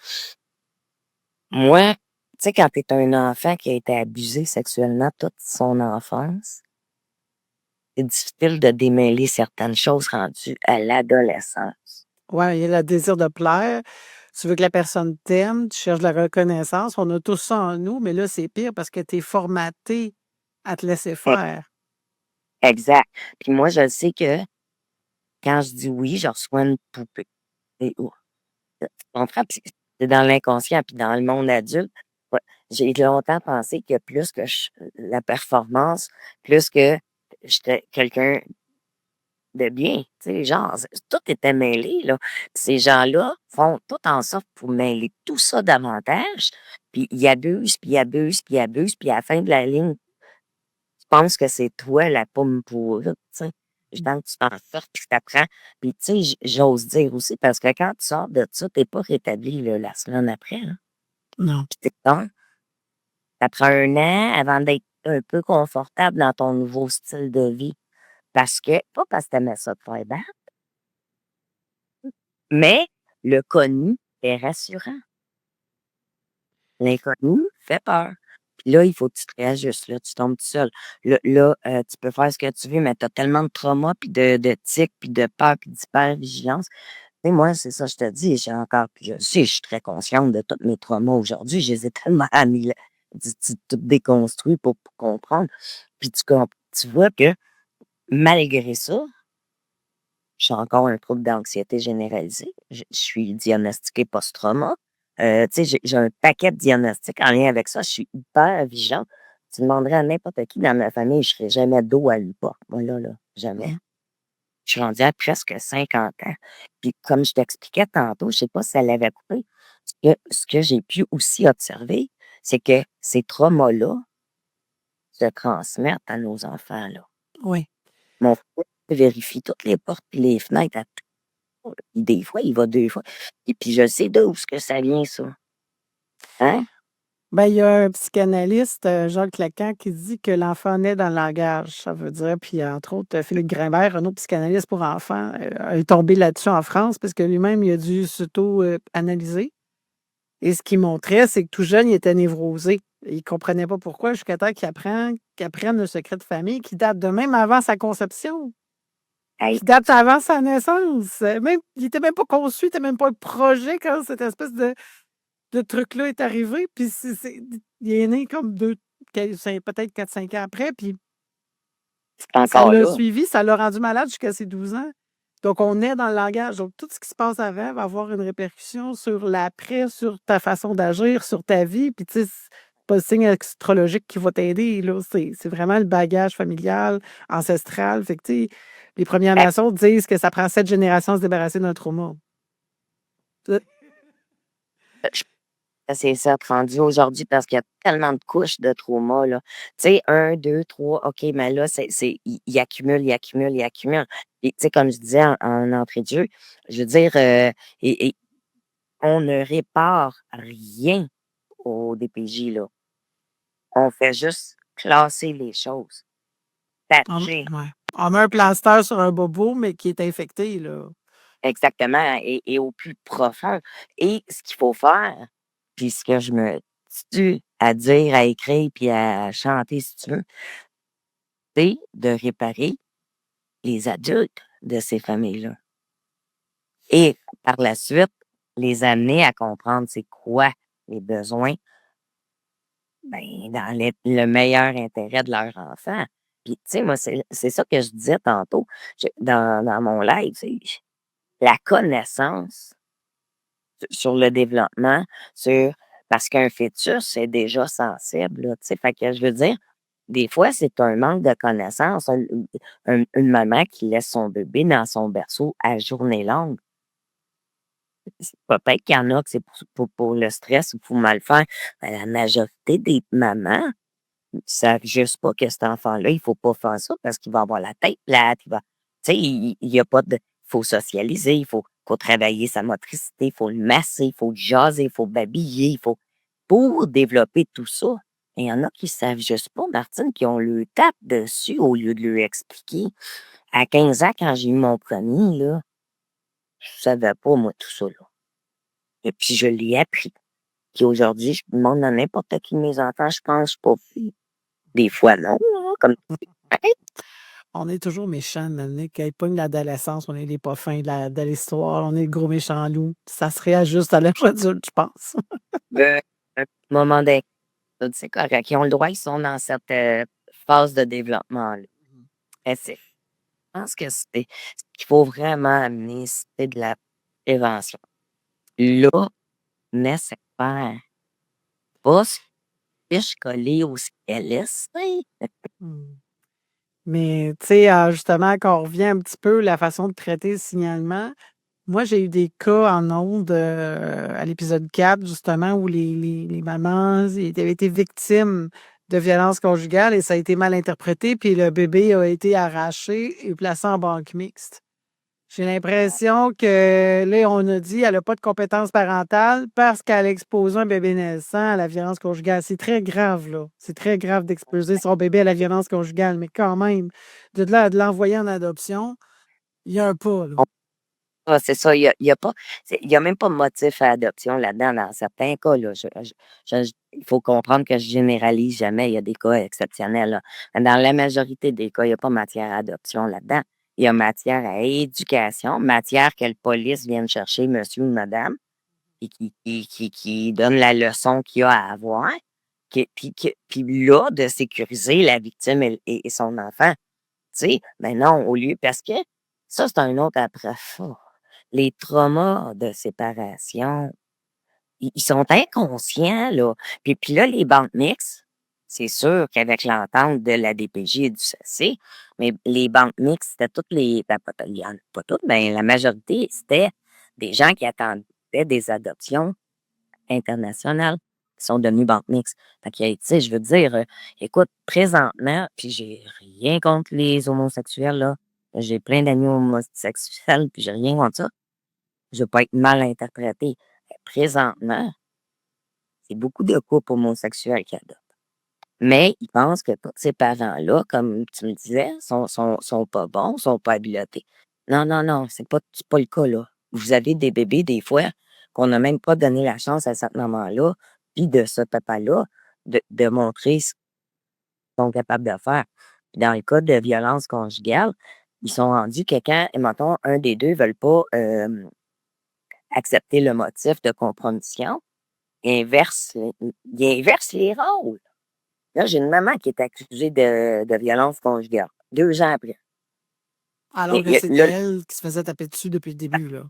moi, tu sais, quand tu es un enfant qui a été abusé sexuellement toute son enfance, c'est difficile de démêler certaines choses rendues à l'adolescence. Ouais, il y a le désir de plaire. Tu veux que la personne t'aime, tu cherches de la reconnaissance. On a tous ça en nous, mais là, c'est pire parce que tu es formaté à te laisser E- faire. Exact. Puis moi, je sais que quand je dis oui, je reçois une poupée. Et, tu comprends? Puis c'est dans l'inconscient, puis dans le monde adulte. Ouais, j'ai longtemps pensé que plus que la performance, plus que j'étais quelqu'un de bien, tu sais, genre, tout était mêlé, là. Puis ces gens-là font tout en sorte pour mêler tout ça davantage, puis ils abusent, puis ils abusent, puis ils abusent, puis à la fin de la ligne, tu penses que c'est toi la pomme pourrie, tu sais. Le temps que tu t'en sortes, puis que t'apprends. Puis, tu sais, j'ose dire aussi, parce que quand tu sors de ça, t'es pas rétabli, là, la semaine après, là. Non. Puis t'es comme, ça prend un an avant d'être un peu confortable dans ton nouveau style de vie. Parce que, pas parce que t'aimais ça te faire battre, mais le connu est rassurant. L'inconnu fait peur. Puis là, il faut que tu te réajustes, là, tu tombes tout seul. Là, tu peux faire ce que tu veux, mais tu as tellement de trauma, puis de tics, puis de peur, puis d'hypervigilance. Tu sais, moi, c'est ça, je te dis, je sais, je suis très consciente de tous mes traumas aujourd'hui. Je les ai tellement tout déconstruits pour comprendre. Puis tu vois que malgré ça, j'ai encore un trouble d'anxiété généralisée. Je suis diagnostiquée post-trauma. Tu sais, j'ai un paquet de diagnostics en lien avec ça. Je suis hyper vigilante. Tu demanderais à n'importe qui dans ma famille, je serais jamais dos à une porte. Moi, là, jamais. Mmh. Je suis rendue à presque 50 ans. Puis comme je t'expliquais tantôt, je sais pas si ça l'avait coupé, ce que j'ai pu aussi observer, c'est que ces traumas-là se transmettent à nos enfants, là. Oui. Mon fils vérifie toutes les portes et les fenêtres à des fois, il va 2 fois. Et puis je sais d'où ce que ça vient ça. Hein? Ben, il y a un psychanalyste, Jacques Lacan, qui dit que l'enfant naît dans le langage. Ça veut dire, puis entre autres, Philippe Grimbert, un autre psychanalyste pour enfants, est tombé là-dessus en France parce que lui-même, il a dû s'auto-analyser. Et ce qu'il montrait, c'est que tout jeune, il était névrosé. Il ne comprenait pas pourquoi, jusqu'à temps qu'il apprenne le secret de famille qui date de même avant sa conception, Hey, qui date avant sa naissance. Même, il n'était même pas conçu, il n'était même pas un projet quand cette espèce de truc-là est arrivé. Puis il est né comme peut-être 4-5 ans après. Puis c'est ça encore l'a là. suivi, ça l'a rendu malade jusqu'à ses 12 ans. Donc, on est dans le langage. Donc, tout ce qui se passe avant va avoir une répercussion sur l'après, sur ta façon d'agir, sur ta vie. Puis, tu sais, c'est pas le signe astrologique qui va t'aider, là. C'est vraiment le bagage familial, ancestral. Fait que, tu sais, les Premières Hey, Nations disent que ça prend 7 générations à se débarrasser d'un trauma. Ça- je Ça s'est ça rendu aujourd'hui parce qu'il y a tellement de couches de trauma, là. Tu sais, 1, 2, 3, OK, mais là, il accumule, il accumule, il accumule. Et tu sais, comme je disais en entrée de jeu, je veux dire, et on ne répare rien au DPJ, là. On fait juste classer les choses, patcher. On met un plaster sur un bobo, mais qui est infecté, là. Exactement, et au plus profond. Et ce qu'il faut faire, puis ce que je me tue à dire, à écrire, puis à chanter, si tu veux, c'est de réparer les adultes de ces familles-là. Et par la suite, les amener à comprendre c'est quoi les besoins, ben, dans le meilleur intérêt de leur enfant. Puis, tu sais, moi, c'est ça que je disais tantôt dans mon live, c'est la connaissance sur le développement, sur parce qu'un fœtus est déjà sensible, là, tu sais. Fait que je veux dire, des fois, c'est un manque de connaissance. Une maman qui laisse son bébé dans son berceau à journée longue. Peut-être qu'il y en a que c'est pour le stress ou pour mal faire. Mais la majorité des mamans ne savent juste pas que cet enfant-là, il faut pas faire ça parce qu'il va avoir la tête plate. Tu sais, il y a pas de. Il faut socialiser, faut travailler sa motricité, il faut le masser, il faut le jaser, il faut babiller, pour développer tout ça. Il y en a qui savent juste pas, Martine, qui ont le tape dessus au lieu de lui expliquer. À 15 ans, quand j'ai eu mon premier, là, je savais pas, moi, tout ça, là. Et puis, je l'ai appris. Puis aujourd'hui, je demande à n'importe qui de mes enfants, je pense pas. Puis des fois, non, là, comme On est toujours méchants, Monique. Quand ils pognent l'adolescence, on est les pas fins de l'histoire. On est le gros méchant loup. Ça se réajuste à l'âge adulte, je pense. un moment d'inquiétude, c'est correct. Ils ont le droit, ils sont dans cette phase de développement-là. Et je pense que c'est ce qu'il faut vraiment amener, c'est de la prévention. Là, nécessaire. Pas se fiche coller au CLS. Hmm. Mais, tu sais, justement, quand on revient un petit peu la façon de traiter le signalement, moi, j'ai eu des cas en ondes à l'épisode 4, justement, où les mamans avaient été victimes de violences conjugales et ça a été mal interprété, puis le bébé a été arraché et placé en banque mixte. J'ai l'impression que là, on a dit qu'elle n'a pas de compétences parentales parce qu'elle a exposé un bébé naissant à la violence conjugale. C'est très grave, là. C'est très grave d'exposer son bébé à la violence conjugale, mais quand même, de là à de l'envoyer en adoption, il y a un pas, là. Ah, c'est ça, il y a pas il y a même pas de motif à adoption là-dedans dans certains cas, là. Il faut comprendre que je généralise jamais, il y a des cas exceptionnels, là. Mais dans la majorité des cas, il y a pas matière à adoption là-dedans. Il y a matière à éducation, matière que le police vienne chercher monsieur ou madame et qui donne la leçon qu'il y a à avoir, puis là, de sécuriser la victime et son enfant. Tu sais? Ben non, au lieu parce que ça, c'est un autre après ça. Les traumas de séparation, ils sont inconscients, là. Puis là, les banques mixtes, c'est sûr qu'avec l'entente de la DPJ et du CC, mais les banques mixtes, c'était toutes les il y en a pas toutes, mais la majorité, c'était des gens qui attendaient des adoptions internationales qui sont devenues banques mixtes. Fait que, tu sais, je veux dire, écoute, présentement, puis j'ai rien contre les homosexuels, là. J'ai plein d'amis homosexuels, puis j'ai rien contre ça. Je veux pas être mal interprété. Présentement, c'est beaucoup de couples homosexuels qui adoptent. Mais ils pensent que tous ces parents-là, comme tu me disais, sont pas bons, sont pas habilités. Non, non, non, c'est pas le cas, là. Vous avez des bébés, des fois, qu'on n'a même pas donné la chance à cette maman-là, puis de ce papa-là, de montrer ce qu'ils sont capables de faire. Puis dans le cas de violence conjugale, ils sont rendus que quand, mettons, un des deux ne veulent pas accepter le motif de compromission, il inverse les rôles. Là, j'ai une maman qui est accusée de violence conjugale, 2 ans après. Alors Mais que c'était là, elle qui se faisait taper dessus depuis le début, là.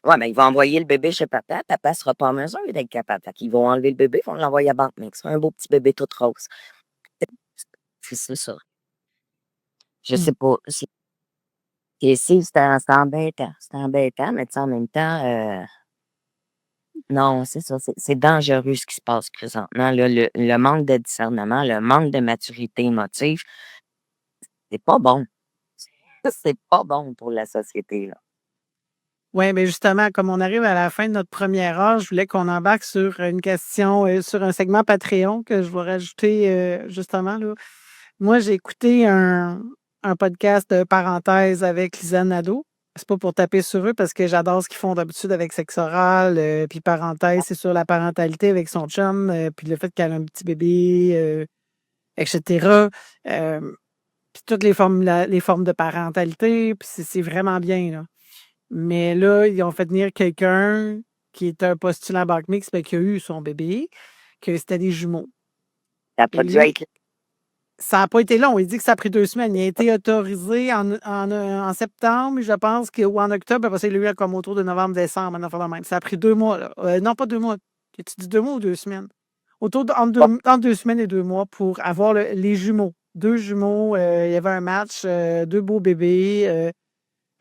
ouais, mais ils vont envoyer le bébé chez papa. Papa sera pas en mesure d'être capable. Fait qu'ils vont enlever le bébé, ils vont l'envoyer à banque mixte. Un beau petit bébé tout rose. C'est ça. Je Hmm. sais pas. C'est embêtant. C'est embêtant, mais tu sais, en même temps, Non, c'est ça, c'est dangereux ce qui se passe présentement, là. Le manque de discernement, le manque de maturité émotive, c'est pas bon. C'est pas bon pour la société, là. Oui, mais justement, comme on arrive à la fin de notre première heure, je voulais qu'on embarque sur une question, sur un segment Patreon que je vais rajouter justement là. Moi, j'ai écouté un podcast de parenthèse avec Lisanne Nadeau. C'est pas pour taper sur eux parce que j'adore ce qu'ils font d'habitude avec sexe oral, puis parenthèse, c'est sur la parentalité avec son chum, puis le fait qu'elle a un petit bébé, etc. Euh, puis toutes les formes de parentalité, puis c'est vraiment bien, là. Mais là, ils ont fait venir quelqu'un qui est un postulant bac mix, mais qui a eu son bébé, que c'était des jumeaux. Ça a Et pas dû lui, être ça n'a pas été long. Il dit que ça a pris 2 semaines. Il a été autorisé en septembre, je pense, ou en octobre. Après ça, il a eu comme autour de novembre-décembre, même. Ça a pris 2 mois. Là. Non, pas 2 mois. Tu dis 2 mois ou 2 semaines? Entre 2 semaines et 2 mois pour avoir les jumeaux. Deux jumeaux. Il y avait un match, deux beaux bébés.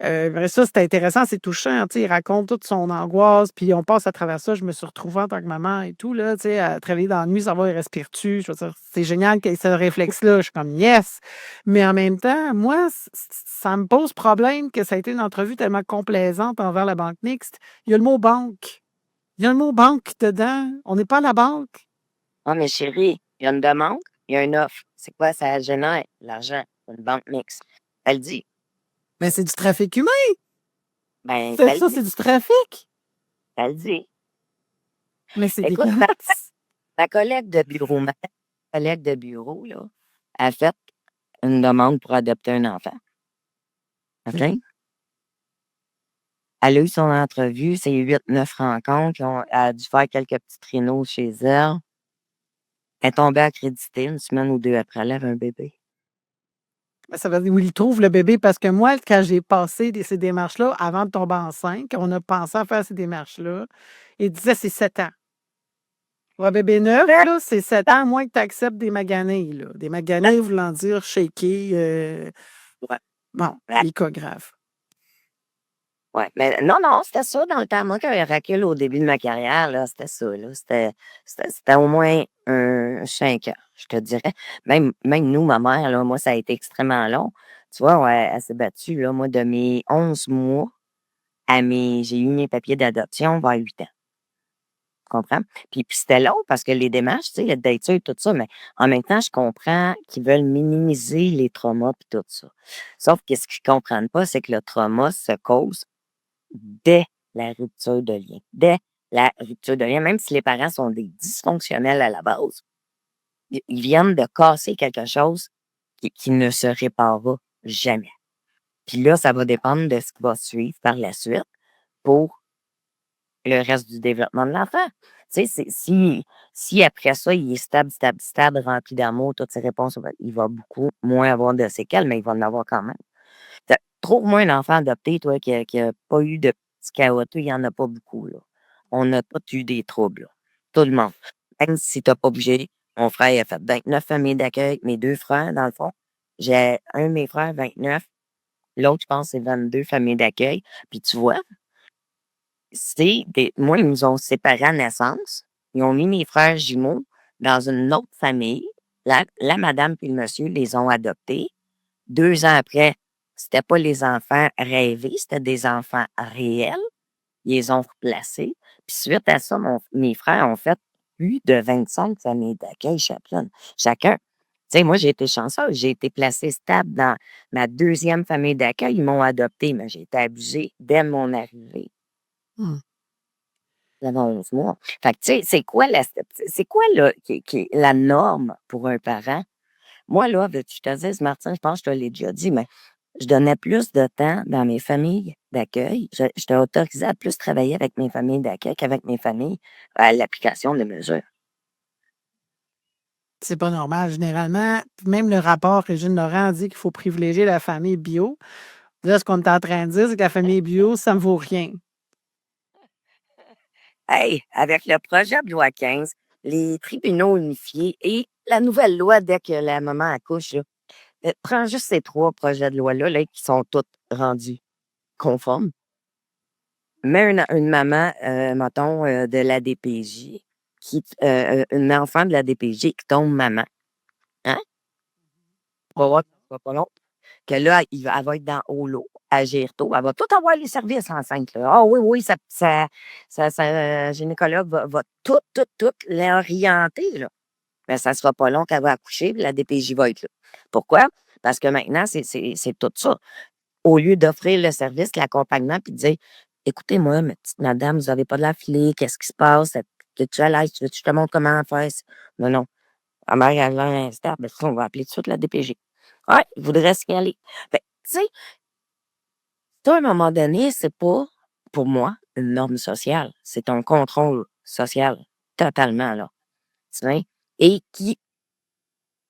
Après ça, c'était intéressant, c'est touchant. Tu sais, il raconte toute son angoisse, puis on passe à travers ça. Je me suis retrouvée en tant que maman et tout, là, tu sais, à travailler dans la nuit, savoir, il respire-tu. Je veux dire, c'est génial qu'il y ait ce réflexe-là. Je suis comme, yes! Mais en même temps, moi, ça me pose problème que ça a été une entrevue tellement complaisante envers la banque mixte. Il y a le mot banque. Il y a le mot banque dedans. On n'est pas à la banque. «Ah, mais chérie, il y a une demande, il y a une offre. C'est quoi ça génère? L'argent, une banque mixte». Elle dit. Mais c'est du trafic humain. Ben, C'est ça le ça, dit, c'est du trafic. ça le dit. Mais c'est Écoute, ma dégueulasse. ma collègue de bureau, là, a fait une demande pour adopter un enfant, OK? Elle a eu son entrevue, c'est 8-9 rencontres, elle a dû faire quelques petits créneaux chez elle. Elle est tombée accréditée 1 semaine ou 2 après, elle avait un bébé. Ben, ça veut dire où il trouve le bébé parce que moi, quand j'ai passé ces démarches-là, avant de tomber enceinte, quand on a pensé à faire ces démarches-là, il disait c'est 7 ans. Pour un bébé neuf, là, c'est 7 ans, à moins que tu acceptes des maganés, là. Des maganés voulant dire shaker, Ouais, bon, ouais, échographe. ouais, mais non, non, c'était ça dans le temps. Moi, quand il recule au début de ma carrière, là, c'était ça, là. C'était au moins 5 ans, je te dirais. Même nous, ma mère, là, moi, ça a été extrêmement long. Tu vois, ouais, elle s'est battue, là, moi, de mes 11 mois j'ai eu mes papiers d'adoption vers 8 ans. Tu comprends? Puis c'était long parce que les démarches, tu sais, le dating, tout ça, mais en même temps, je comprends qu'ils veulent minimiser les traumas puis tout ça. Sauf que ce qu'ils comprennent pas, c'est que le trauma se cause dès la rupture de lien. Dès la rupture de lien, même si les parents sont des dysfonctionnels à la base, ils viennent de casser quelque chose qui ne se réparera jamais. Puis là, ça va dépendre de ce qui va suivre par la suite pour le reste du développement de l'enfant. Tu sais, si après ça, il est stable, stable, stable, rempli d'amour, toutes ses réponses, il va beaucoup moins avoir de séquelles, mais il va en avoir quand même. Trouve-moi un enfant adopté, toi, qui a pas eu de petits cahotés, il y en a pas beaucoup, là. On n'a pas eu des troubles, là. Tout le monde. Même si tu pas bougé, mon frère, il a fait 29 familles d'accueil avec mes 2 frères, dans le fond. J'ai un de mes frères, 29. L'autre, je pense, c'est 22 familles d'accueil. Puis tu vois, moi, ils nous ont séparés à naissance. Ils ont mis mes frères jumeaux dans une autre famille. La madame puis le monsieur les ont adoptés. 2 ans après, c'était pas les enfants rêvés, c'était des enfants réels. Ils les ont replacés. Puis suite à ça, mes frères ont fait plus de 25 familles d'accueil chacun. Tu sais, moi, j'ai été chanceuse. J'ai été placée stable dans ma deuxième famille d'accueil. Ils m'ont adoptée, mais j'ai été abusée dès mon arrivée. Hmm. J'avais 11 mois. Fait que, tu sais, c'est quoi, là, qui est la norme pour un parent? Moi, là, veux-tu que je te dise, Martin, je pense que je te l'ai déjà dit, mais je donnais plus de temps dans mes familles d'accueil. J'étais autorisée à plus travailler avec mes familles d'accueil qu'avec mes familles à l'application des mesures. C'est pas normal. Généralement, même le rapport Régine Laurent dit qu'il faut privilégier la famille bio. Là, ce qu'on est en train de dire, c'est que la famille bio, ça ne vaut rien. Hey, avec le projet de loi 15, les tribunaux unifiés et la nouvelle loi dès que la maman accouche, là, prends juste ces 3 projets de loi-là là, qui sont tous rendus conformes. mais une maman, mettons, de la DPJ, une enfant de la DPJ qui tombe maman, hein? On va voir que ça sera pas long, que là, elle va être dans au lot, à Girto. Elle va tout avoir les services enceinte, là. Ah oui, oui, sa gynécologue va tout l'orienter, là. Mais ça sera pas long qu'elle va accoucher, puis la DPJ va être là. Pourquoi? Parce que maintenant, c'est tout ça. Au lieu d'offrir le service, l'accompagnement, puis de dire: «Écoutez-moi, ma petite madame, vous avez pas de la filer, qu'est-ce qui se passe? Es-tu à l'aise? Tu veux que je te montre comment faire ça?» Non, non. Ma mère, elle a l'air instable. Ben, on va appeler tout de suite la DPJ. Ouais, je voudrais signaler. Fait que, tu sais, ça, à un moment donné, c'est pas, pour moi, une norme sociale. C'est un contrôle social, totalement, là. Tu sais? Et il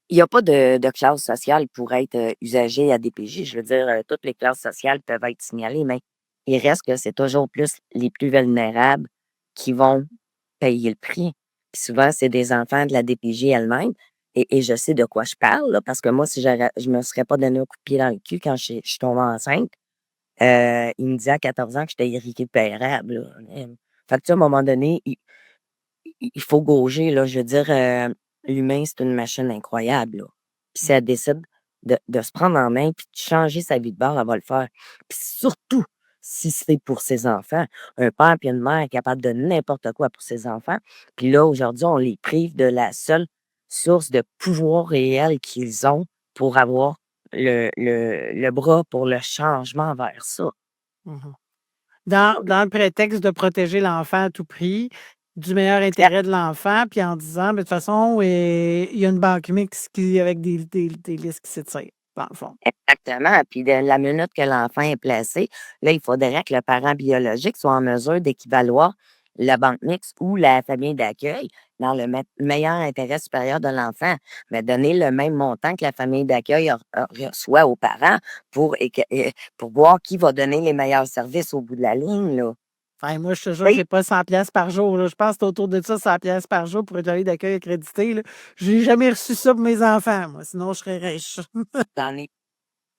y a pas de classe sociale pour être, usager à DPJ. Je veux dire, toutes les classes sociales peuvent être signalées, mais il reste que c'est toujours plus les plus vulnérables qui vont payer le prix. Puis souvent, c'est des enfants de la DPJ elle-même et je sais de quoi je parle, là, parce que moi, si je me serais pas donné un coup de pied dans le cul quand je suis tombée enceinte, il me disait à 14 ans que j'étais irrécupérable, là. Fait que, tu sais, à un moment donné, il faut gauger, là. Je veux dire, l'humain, c'est une machine incroyable, là. Puis si elle décide de se prendre en main puis de changer sa vie de bord, elle va le faire. Puis surtout, si c'est pour ses enfants. Un père puis une mère capable de n'importe quoi pour ses enfants. Puis là, aujourd'hui, on les prive de la seule source de pouvoir réel qu'ils ont pour avoir le bras pour le changement vers ça. Mhm. Dans le prétexte de protéger l'enfant à tout prix, du meilleur intérêt de l'enfant, puis en disant, ben, de toute façon, il y a une banque mixte avec des listes qui s'étirent, dans le fond. Exactement. Puis de la minute que l'enfant est placé, là, il faudrait que le parent biologique soit en mesure d'équivaloir la banque mixte ou la famille d'accueil dans le meilleur intérêt supérieur de l'enfant. Mais donner le même montant que la famille d'accueil reçoit aux parents pour voir qui va donner les meilleurs services au bout de la ligne, là. Enfin, moi, je te jure, Oui. j'ai pas 100 pièces par jour, là. Je pense que c'est autour de ça, 100 pièces par jour pour être allé d'accueil accrédité, là. J'ai jamais reçu ça pour mes enfants, moi, sinon je serais riche. Dans les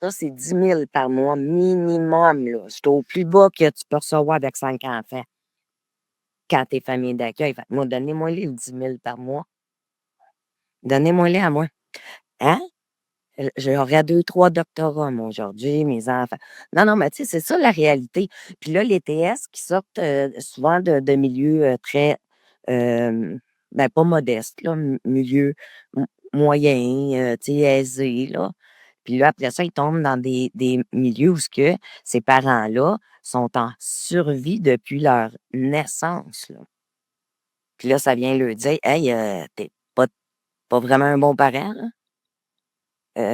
Ça, c'est 10 000 par mois minimum, là. C'est au plus bas que tu peux recevoir avec 5 enfants quand tu es famille d'accueil. Fait que moi, donnez-moi les 10 000 par mois. Donnez-moi-les à moi. Hein? J'aurais 2, 3 doctorats, moi, aujourd'hui, mes enfants. Non, non, mais tu sais, c'est ça la réalité. Puis là, les TS qui sortent souvent de milieux très, euh, ben, pas modestes, là, milieux moyens, tu sais, aisés, là. Puis là, après ça, ils tombent dans des milieux où ce que ces parents-là sont en survie depuis leur naissance, là. Puis là, ça vient leur dire: «Hey, tu pas vraiment un bon parent, là».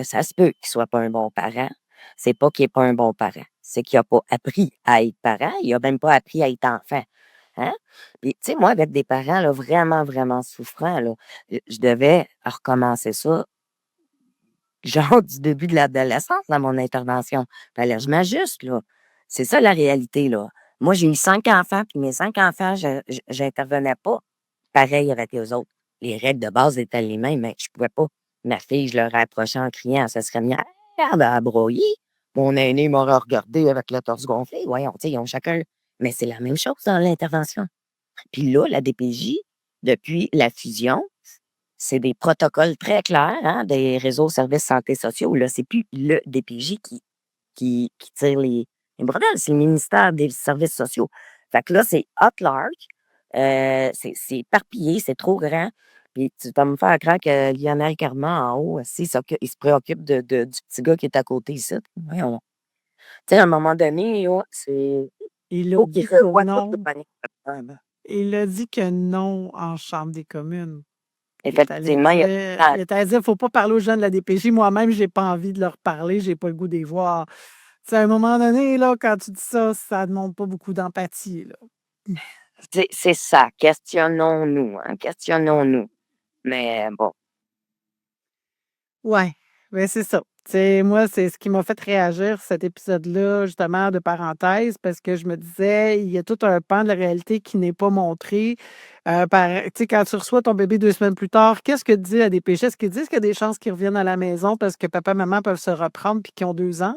Ça se peut qu'il soit pas un bon parent. C'est pas qu'il est pas un bon parent, c'est qu'il a pas appris à être parent, il a même pas appris à être enfant, hein? Puis, tu sais, moi, avec des parents, là, vraiment, vraiment souffrants, là, je devais recommencer ça, genre du début de l'adolescence dans mon intervention. Fallait que je m'ajuste, là. C'est ça la réalité, là. Moi, j'ai eu 5 enfants, puis mes 5 enfants, j'intervenais pas pareil avec eux autres. Les règles de base étaient les mêmes, mais je pouvais pas. Ma fille, je leur ai approché en criant, ça serait mis à broyer. Mon aîné m'aurait regardé avec le torse gonflé. Voyons, tu sais, ils ont chacun. Mais c'est la même chose dans l'intervention. Puis là, la DPJ, depuis la fusion, c'est des protocoles très clairs, hein, des réseaux services santé sociaux. Là, c'est plus le DPJ qui tire les bretelles, c'est le ministère des services sociaux. Fait que là, c'est at large, c'est éparpillé, c'est trop grand. Puis tu vas me faire croire que Lionel Carman, en haut, aussi, il se préoccupe du petit gars qui est à côté ici. Voyons. Tu sais, à un moment donné, là, c'est Il a faut dit qu'il que revoie toute le non. panier. Là. Il a dit que non en Chambre des communes. Effectivement, il y a Il est allé dire, faut pas parler aux gens de la DPJ. Moi-même, j'ai pas envie de leur parler, j'ai pas le goût de les voir. C'est à un moment donné, là, quand tu dis ça, ça demande pas beaucoup d'empathie, là. c'est ça, questionnons-nous, hein, questionnons-nous. Mais bon, Ouais, mais c'est ça. Moi, c'est ce qui m'a fait réagir, cet épisode-là, justement, de parenthèse, parce que je me disais, il y a tout un pan de la réalité qui n'est pas montré. Tu sais, quand tu reçois ton bébé 2 semaines plus tard, qu'est-ce que dit à des péchés? Est-ce qu'ils disent qu'il y a des chances qu'ils reviennent à la maison parce que papa et maman peuvent se reprendre puis qu'ils ont 2 ans?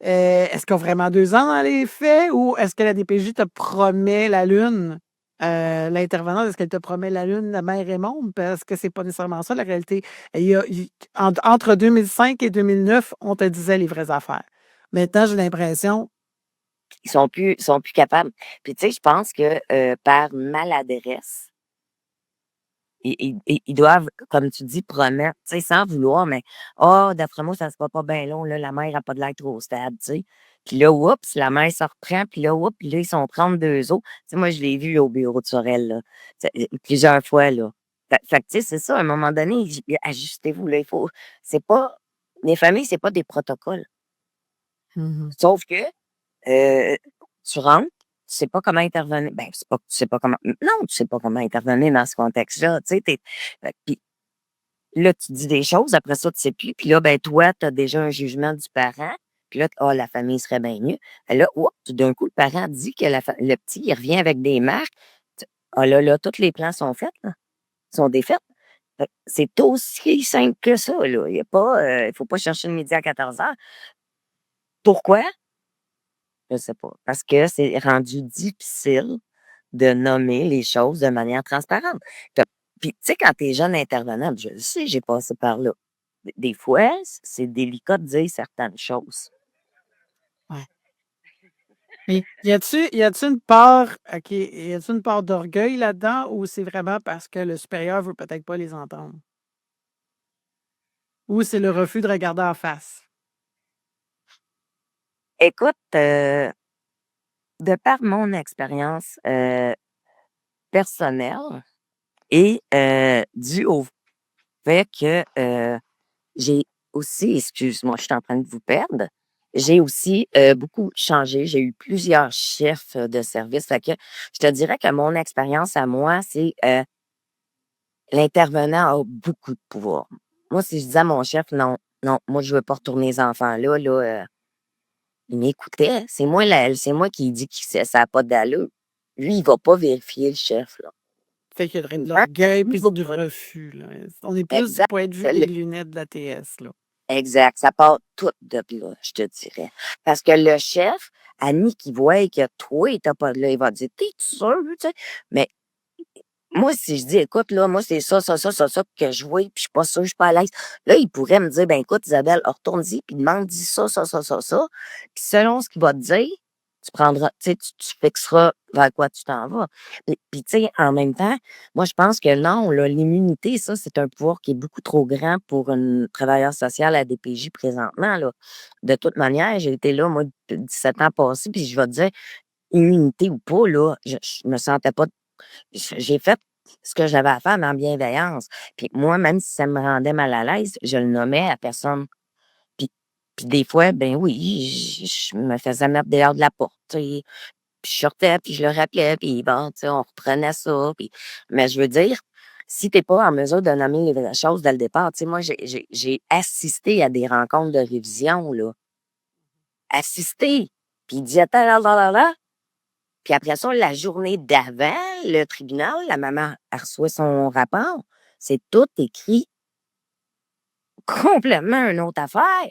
Est-ce qu'ils ont vraiment 2 ans dans les faits ou est-ce que la DPJ te promet la lune? L'intervenante, est-ce qu'elle te promet la lune, la mer et monde? Parce que c'est pas nécessairement ça la réalité. Entre 2005 et 2009, on te disait les vraies affaires. Maintenant, j'ai l'impression. Ils sont plus capables. Puis tu sais, je pense que par maladresse, ils doivent, comme tu dis, promettre, tu sais, sans vouloir, mais d'après moi, ça se va pas bien long, là, la mère a pas de l'air trop stable, tu sais. Puis là, oups, la mère se reprend, puis là, oups, puis là, ils sont 32 autres. Tu sais, moi, je l'ai vu au bureau de Sorel, là, plusieurs fois, là. Fait que, tu sais, c'est ça, à un moment donné, ajustez-vous, là, c'est pas, les familles, c'est pas des protocoles. Mhm. Sauf que, euh, tu rentres, tu sais pas comment intervenir. Ben, c'est pas que tu sais pas comment. Non, tu sais pas comment intervenir dans ce contexte-là. Tu sais, puis là, tu dis des choses, après ça, tu sais plus. Puis là, ben, toi, tu as déjà un jugement du parent. Puis là, la famille serait bien mieux. Et là, tout d'un coup, le parent dit que le petit, il revient avec des marques. Là, tous les plans sont faits, là, sont défaits. C'est aussi simple que ça, là. Il faut pas chercher le midi à 14 heures. Pourquoi? Je sais pas. Parce que c'est rendu difficile de nommer les choses de manière transparente. Puis, tu sais, quand tu es jeune intervenant, je le sais, j'ai passé par là. Des fois, c'est délicat de dire certaines choses. Ouais. Mais y a-tu une part, OK, y a-tu une part d'orgueil là-dedans ou c'est vraiment parce que le supérieur veut peut-être pas les entendre? Ou c'est le refus de regarder en face? Écoute, de par mon expérience personnelle et dû au fait que j'ai aussi, excuse-moi, je suis en train de vous perdre. J'ai aussi beaucoup changé. J'ai eu plusieurs chefs de service. Fait que je te dirais que mon expérience à moi, c'est l'intervenant a beaucoup de pouvoir. Moi, si je disais à mon chef, non, non, moi, je veux pas retourner les enfants là, il m'écoutait. C'est moi qui dis que ça n'a pas d'allure. Lui, il va pas vérifier le chef, là. Fait qu'il y aurait de Hein? l'orgueil puis du refus, là. On est plus du Exact. point de vue des lunettes de la TS, là. Exact. Ça part tout de là, je te dirais. Parce que le chef, Annie, qui voit que toi, t'as pas de là, il va dire, t'es sûr, tu sais? Mais moi, si je dis, écoute, là, moi, c'est ça que je vois, puis je suis pas sûre, je suis pas à l'aise. Là, il pourrait me dire, ben écoute, Isabelle, retourne-y, puis demande-y ça. Puis selon ce qu'il va te dire, tu prendras, tu sais, tu fixeras vers quoi tu t'en vas. Puis, tu sais, en même temps, moi, je pense que non, là, l'immunité, ça, c'est un pouvoir qui est beaucoup trop grand pour une travailleuse sociale à DPJ présentement, là. De toute manière, j'ai été là, moi, depuis 17 ans passés, puis je vais te dire, immunité ou pas, là, je me sentais pas j'ai fait ce que j'avais à faire dans bienveillance. Puis moi, même si ça me rendait mal à l'aise, je le nommais à personne. Puis, puis des fois, ben oui, je me faisais mettre dehors de la porte, tu sais. Puis je sortais, puis je le rappelais, puis bon, tu sais, on reprenait ça. Mais je veux dire, si tu n'es pas en mesure de nommer les vraies choses dès le départ, tu sais, moi, j'ai assisté à des rencontres de révision, là. Assisté. Puis il dit, attends, là. Puis après ça, la journée d'avant, le tribunal, la maman, elle reçoit son rapport. C'est tout écrit complètement une autre affaire.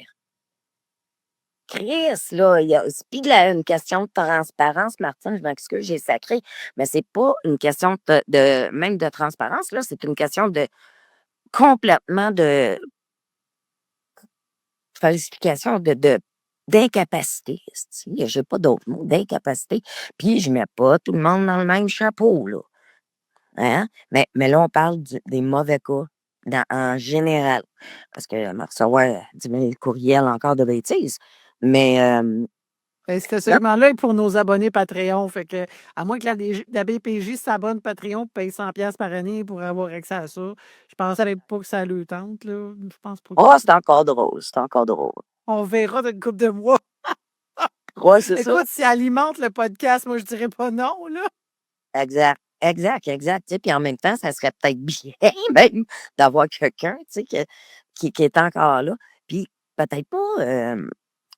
Chris, là, il y a puis une question de transparence, Martine, je m'excuse, j'ai sacré, mais c'est pas une question même de transparence, là, c'est une question de complètement de falsification, d'incapacité. J'ai pas d'autre mot, d'incapacité. Puis je mets pas tout le monde dans le même chapeau, là. Hein? Mais là, on parle des mauvais cas en général. Parce que me recevoir 10 000 courriels encore de bêtises. Mais Ben, ce non, segment-là est pour nos abonnés Patreon. Fait que, à moins que la BPJ s'abonne Patreon et paye 100 pièces par année pour avoir accès à ça, je pense pas que ça le tente, là. Je pense pas que. c'est encore drôle. C'est encore drôle. On verra dans une couple de mois. Ouais, c'est ça. Écoute, si alimente le podcast, moi, je dirais pas non, là. Exact. Tu sais, puis en même temps, ça serait peut-être bien même d'avoir quelqu'un, tu sais, qui est encore là. Puis peut-être pas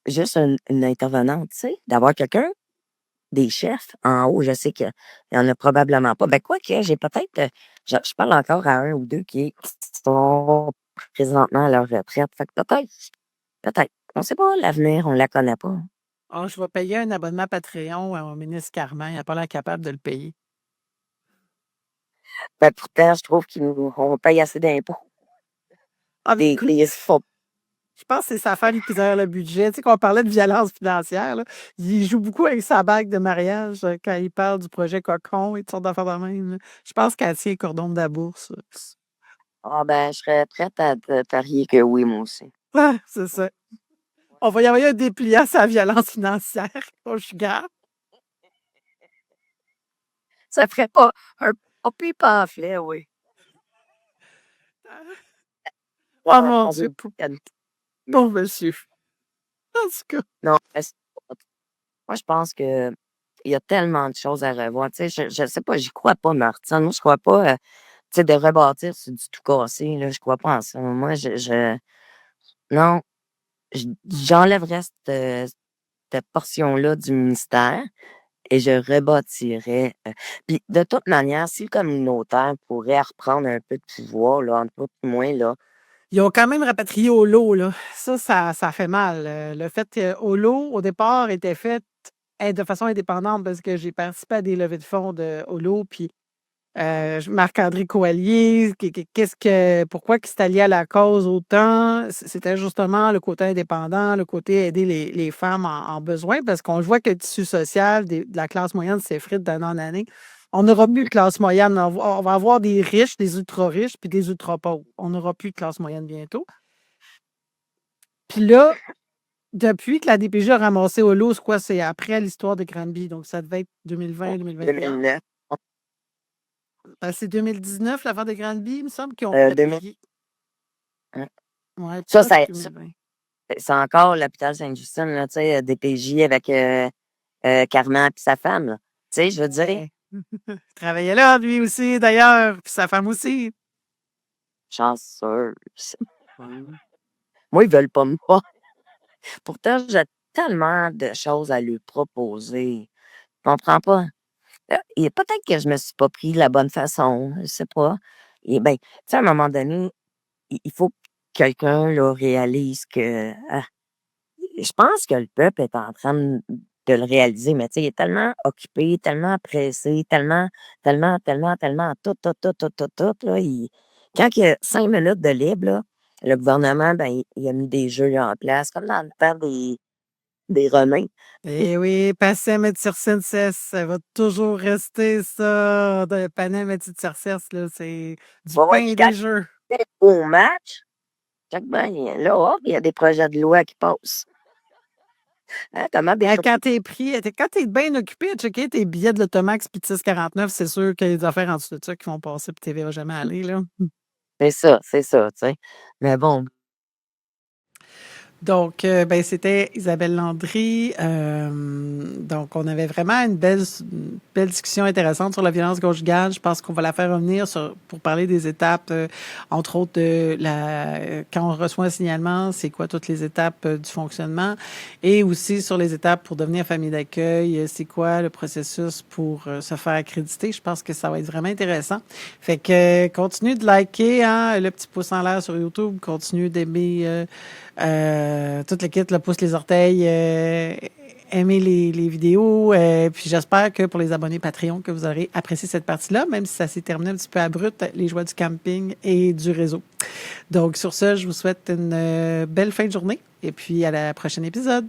juste une intervenante, tu sais, d'avoir quelqu'un des chefs en haut, je sais qu'il y en a probablement pas. Ben, quoi que j'ai peut-être, je parle encore à un ou deux qui sont présentement à leur retraite. Fait que peut-être. On sait pas l'avenir, on la connaît pas. Oh, je vais payer un abonnement Patreon au ministre Carman. Il n'a pas l'air capable de le payer. Ben, pourtant, je trouve qu'on paye assez d'impôts. Ah, mais écoute, Des faux. je pense que c'est sa femme qui gère le budget. Tu sais, qu'on parlait de violence financière, là, il joue beaucoup avec sa bague de mariage quand il parle du projet Cocon et toutes sortes d'affaires de même. Là. Je pense qu'elle tient cordon de la bourse. Ah ben, je serais prête à te parier que oui, moi aussi. Ah, c'est ça. On va y envoyer un dépliant sur la violence financière conjugale. Ça ferait pas un pire pamphlet, oui. Oh mon On Dieu. veut Bon, monsieur. En tout cas. Non, mais moi, je pense que il y a tellement de choses à revoir. Tu sais, je sais pas, j'y crois pas, Martine. Moi, je crois pas, tu sais, de rebâtir sur du tout cassé, là. Je crois pas en ça. Moi, non, j'enlèverais cette portion-là du ministère et je rebâtirais. Puis, de toute manière, si le communautaire pourrait reprendre un peu de pouvoir, là, entre autres, moins, là. Ils ont quand même rapatrié Holo, là. Ça fait mal. Le fait que Holo, au départ, était fait de façon indépendante parce que j'ai participé à des levées de fonds de Holo, puis Marc-André Coallier, pourquoi il s'est allié à la cause autant? C'était justement le côté indépendant, le côté aider les femmes en besoin, parce qu'on voit que le tissu social de la classe moyenne s'effrite d'année en année. On n'aura plus de classe moyenne. On va avoir des riches, des ultra-riches, puis des ultra-pauvres. On n'aura plus de classe moyenne bientôt. Puis là, depuis que la DPJ a ramassé Holo, c'est après l'histoire de Granby, donc ça devait être 2020-2021. 2009. C'est 2019, l'affaire de Granby, il me semble qu'ils ont 2000. rapatrié. Ouais, Ça, peut-être ça, 2020. c'est encore l'hôpital Sainte-Justine, là, tu sais, DPJ avec Carmen et sa femme, là. Tu sais, je veux dire, Ouais. Il travaillait là, lui aussi, d'ailleurs, puis sa femme aussi. chanceuse. Moi, ils veulent pas me voir. Pourtant, j'ai tellement de choses à lui proposer. Je comprends pas. Et peut-être que je me suis pas pris de la bonne façon, je sais pas. Et ben, tu sais, à un moment donné, il faut que quelqu'un, là, réalise que, je pense que le peuple est en train de le réaliser, mais tu sais, il est tellement occupé, tellement pressé, tellement tout, là, quand il y a 5 minutes de libre, là, le gouvernement, ben, il a mis des jeux là, en place, comme dans le temps des Romains. Eh oui, Pacem et Circenses, ça va toujours rester ça. De Panem et Circenses, là, c'est du Ouais, ouais, pain puis et quand des jeux. c'est au match, check ben, là, hop, il y a des projets de loi qui passent. Hein, comment bien Quand t'es bien occupé à checker tes billets de l'Automax puis 49, c'est sûr qu'il y a des affaires en dessous de ça qui vont passer puis tu ne verras jamais aller, là. c'est ça, tu sais. Mais bon, Donc, ben, c'était Isabelle Landry. Donc, on avait vraiment une belle discussion intéressante sur la violence conjugale. Je pense qu'on va la faire revenir pour parler des étapes, entre autres, quand on reçoit un signalement, c'est quoi toutes les étapes du fonctionnement, et aussi sur les étapes pour devenir famille d'accueil, c'est quoi le processus pour se faire accréditer. Je pense que ça va être vraiment intéressant. Fait que continue de liker, hein, le petit pouce en l'air sur YouTube, continue d'aimer toute l'équipe, le pouce, les orteils, aimer les vidéos. Puis j'espère que pour les abonnés Patreon, que vous aurez apprécié cette partie-là, même si ça s'est terminé un petit peu abrupt, les joies du camping et du réseau. Donc sur ce, je vous souhaite une belle fin de journée et puis à la prochaine épisode.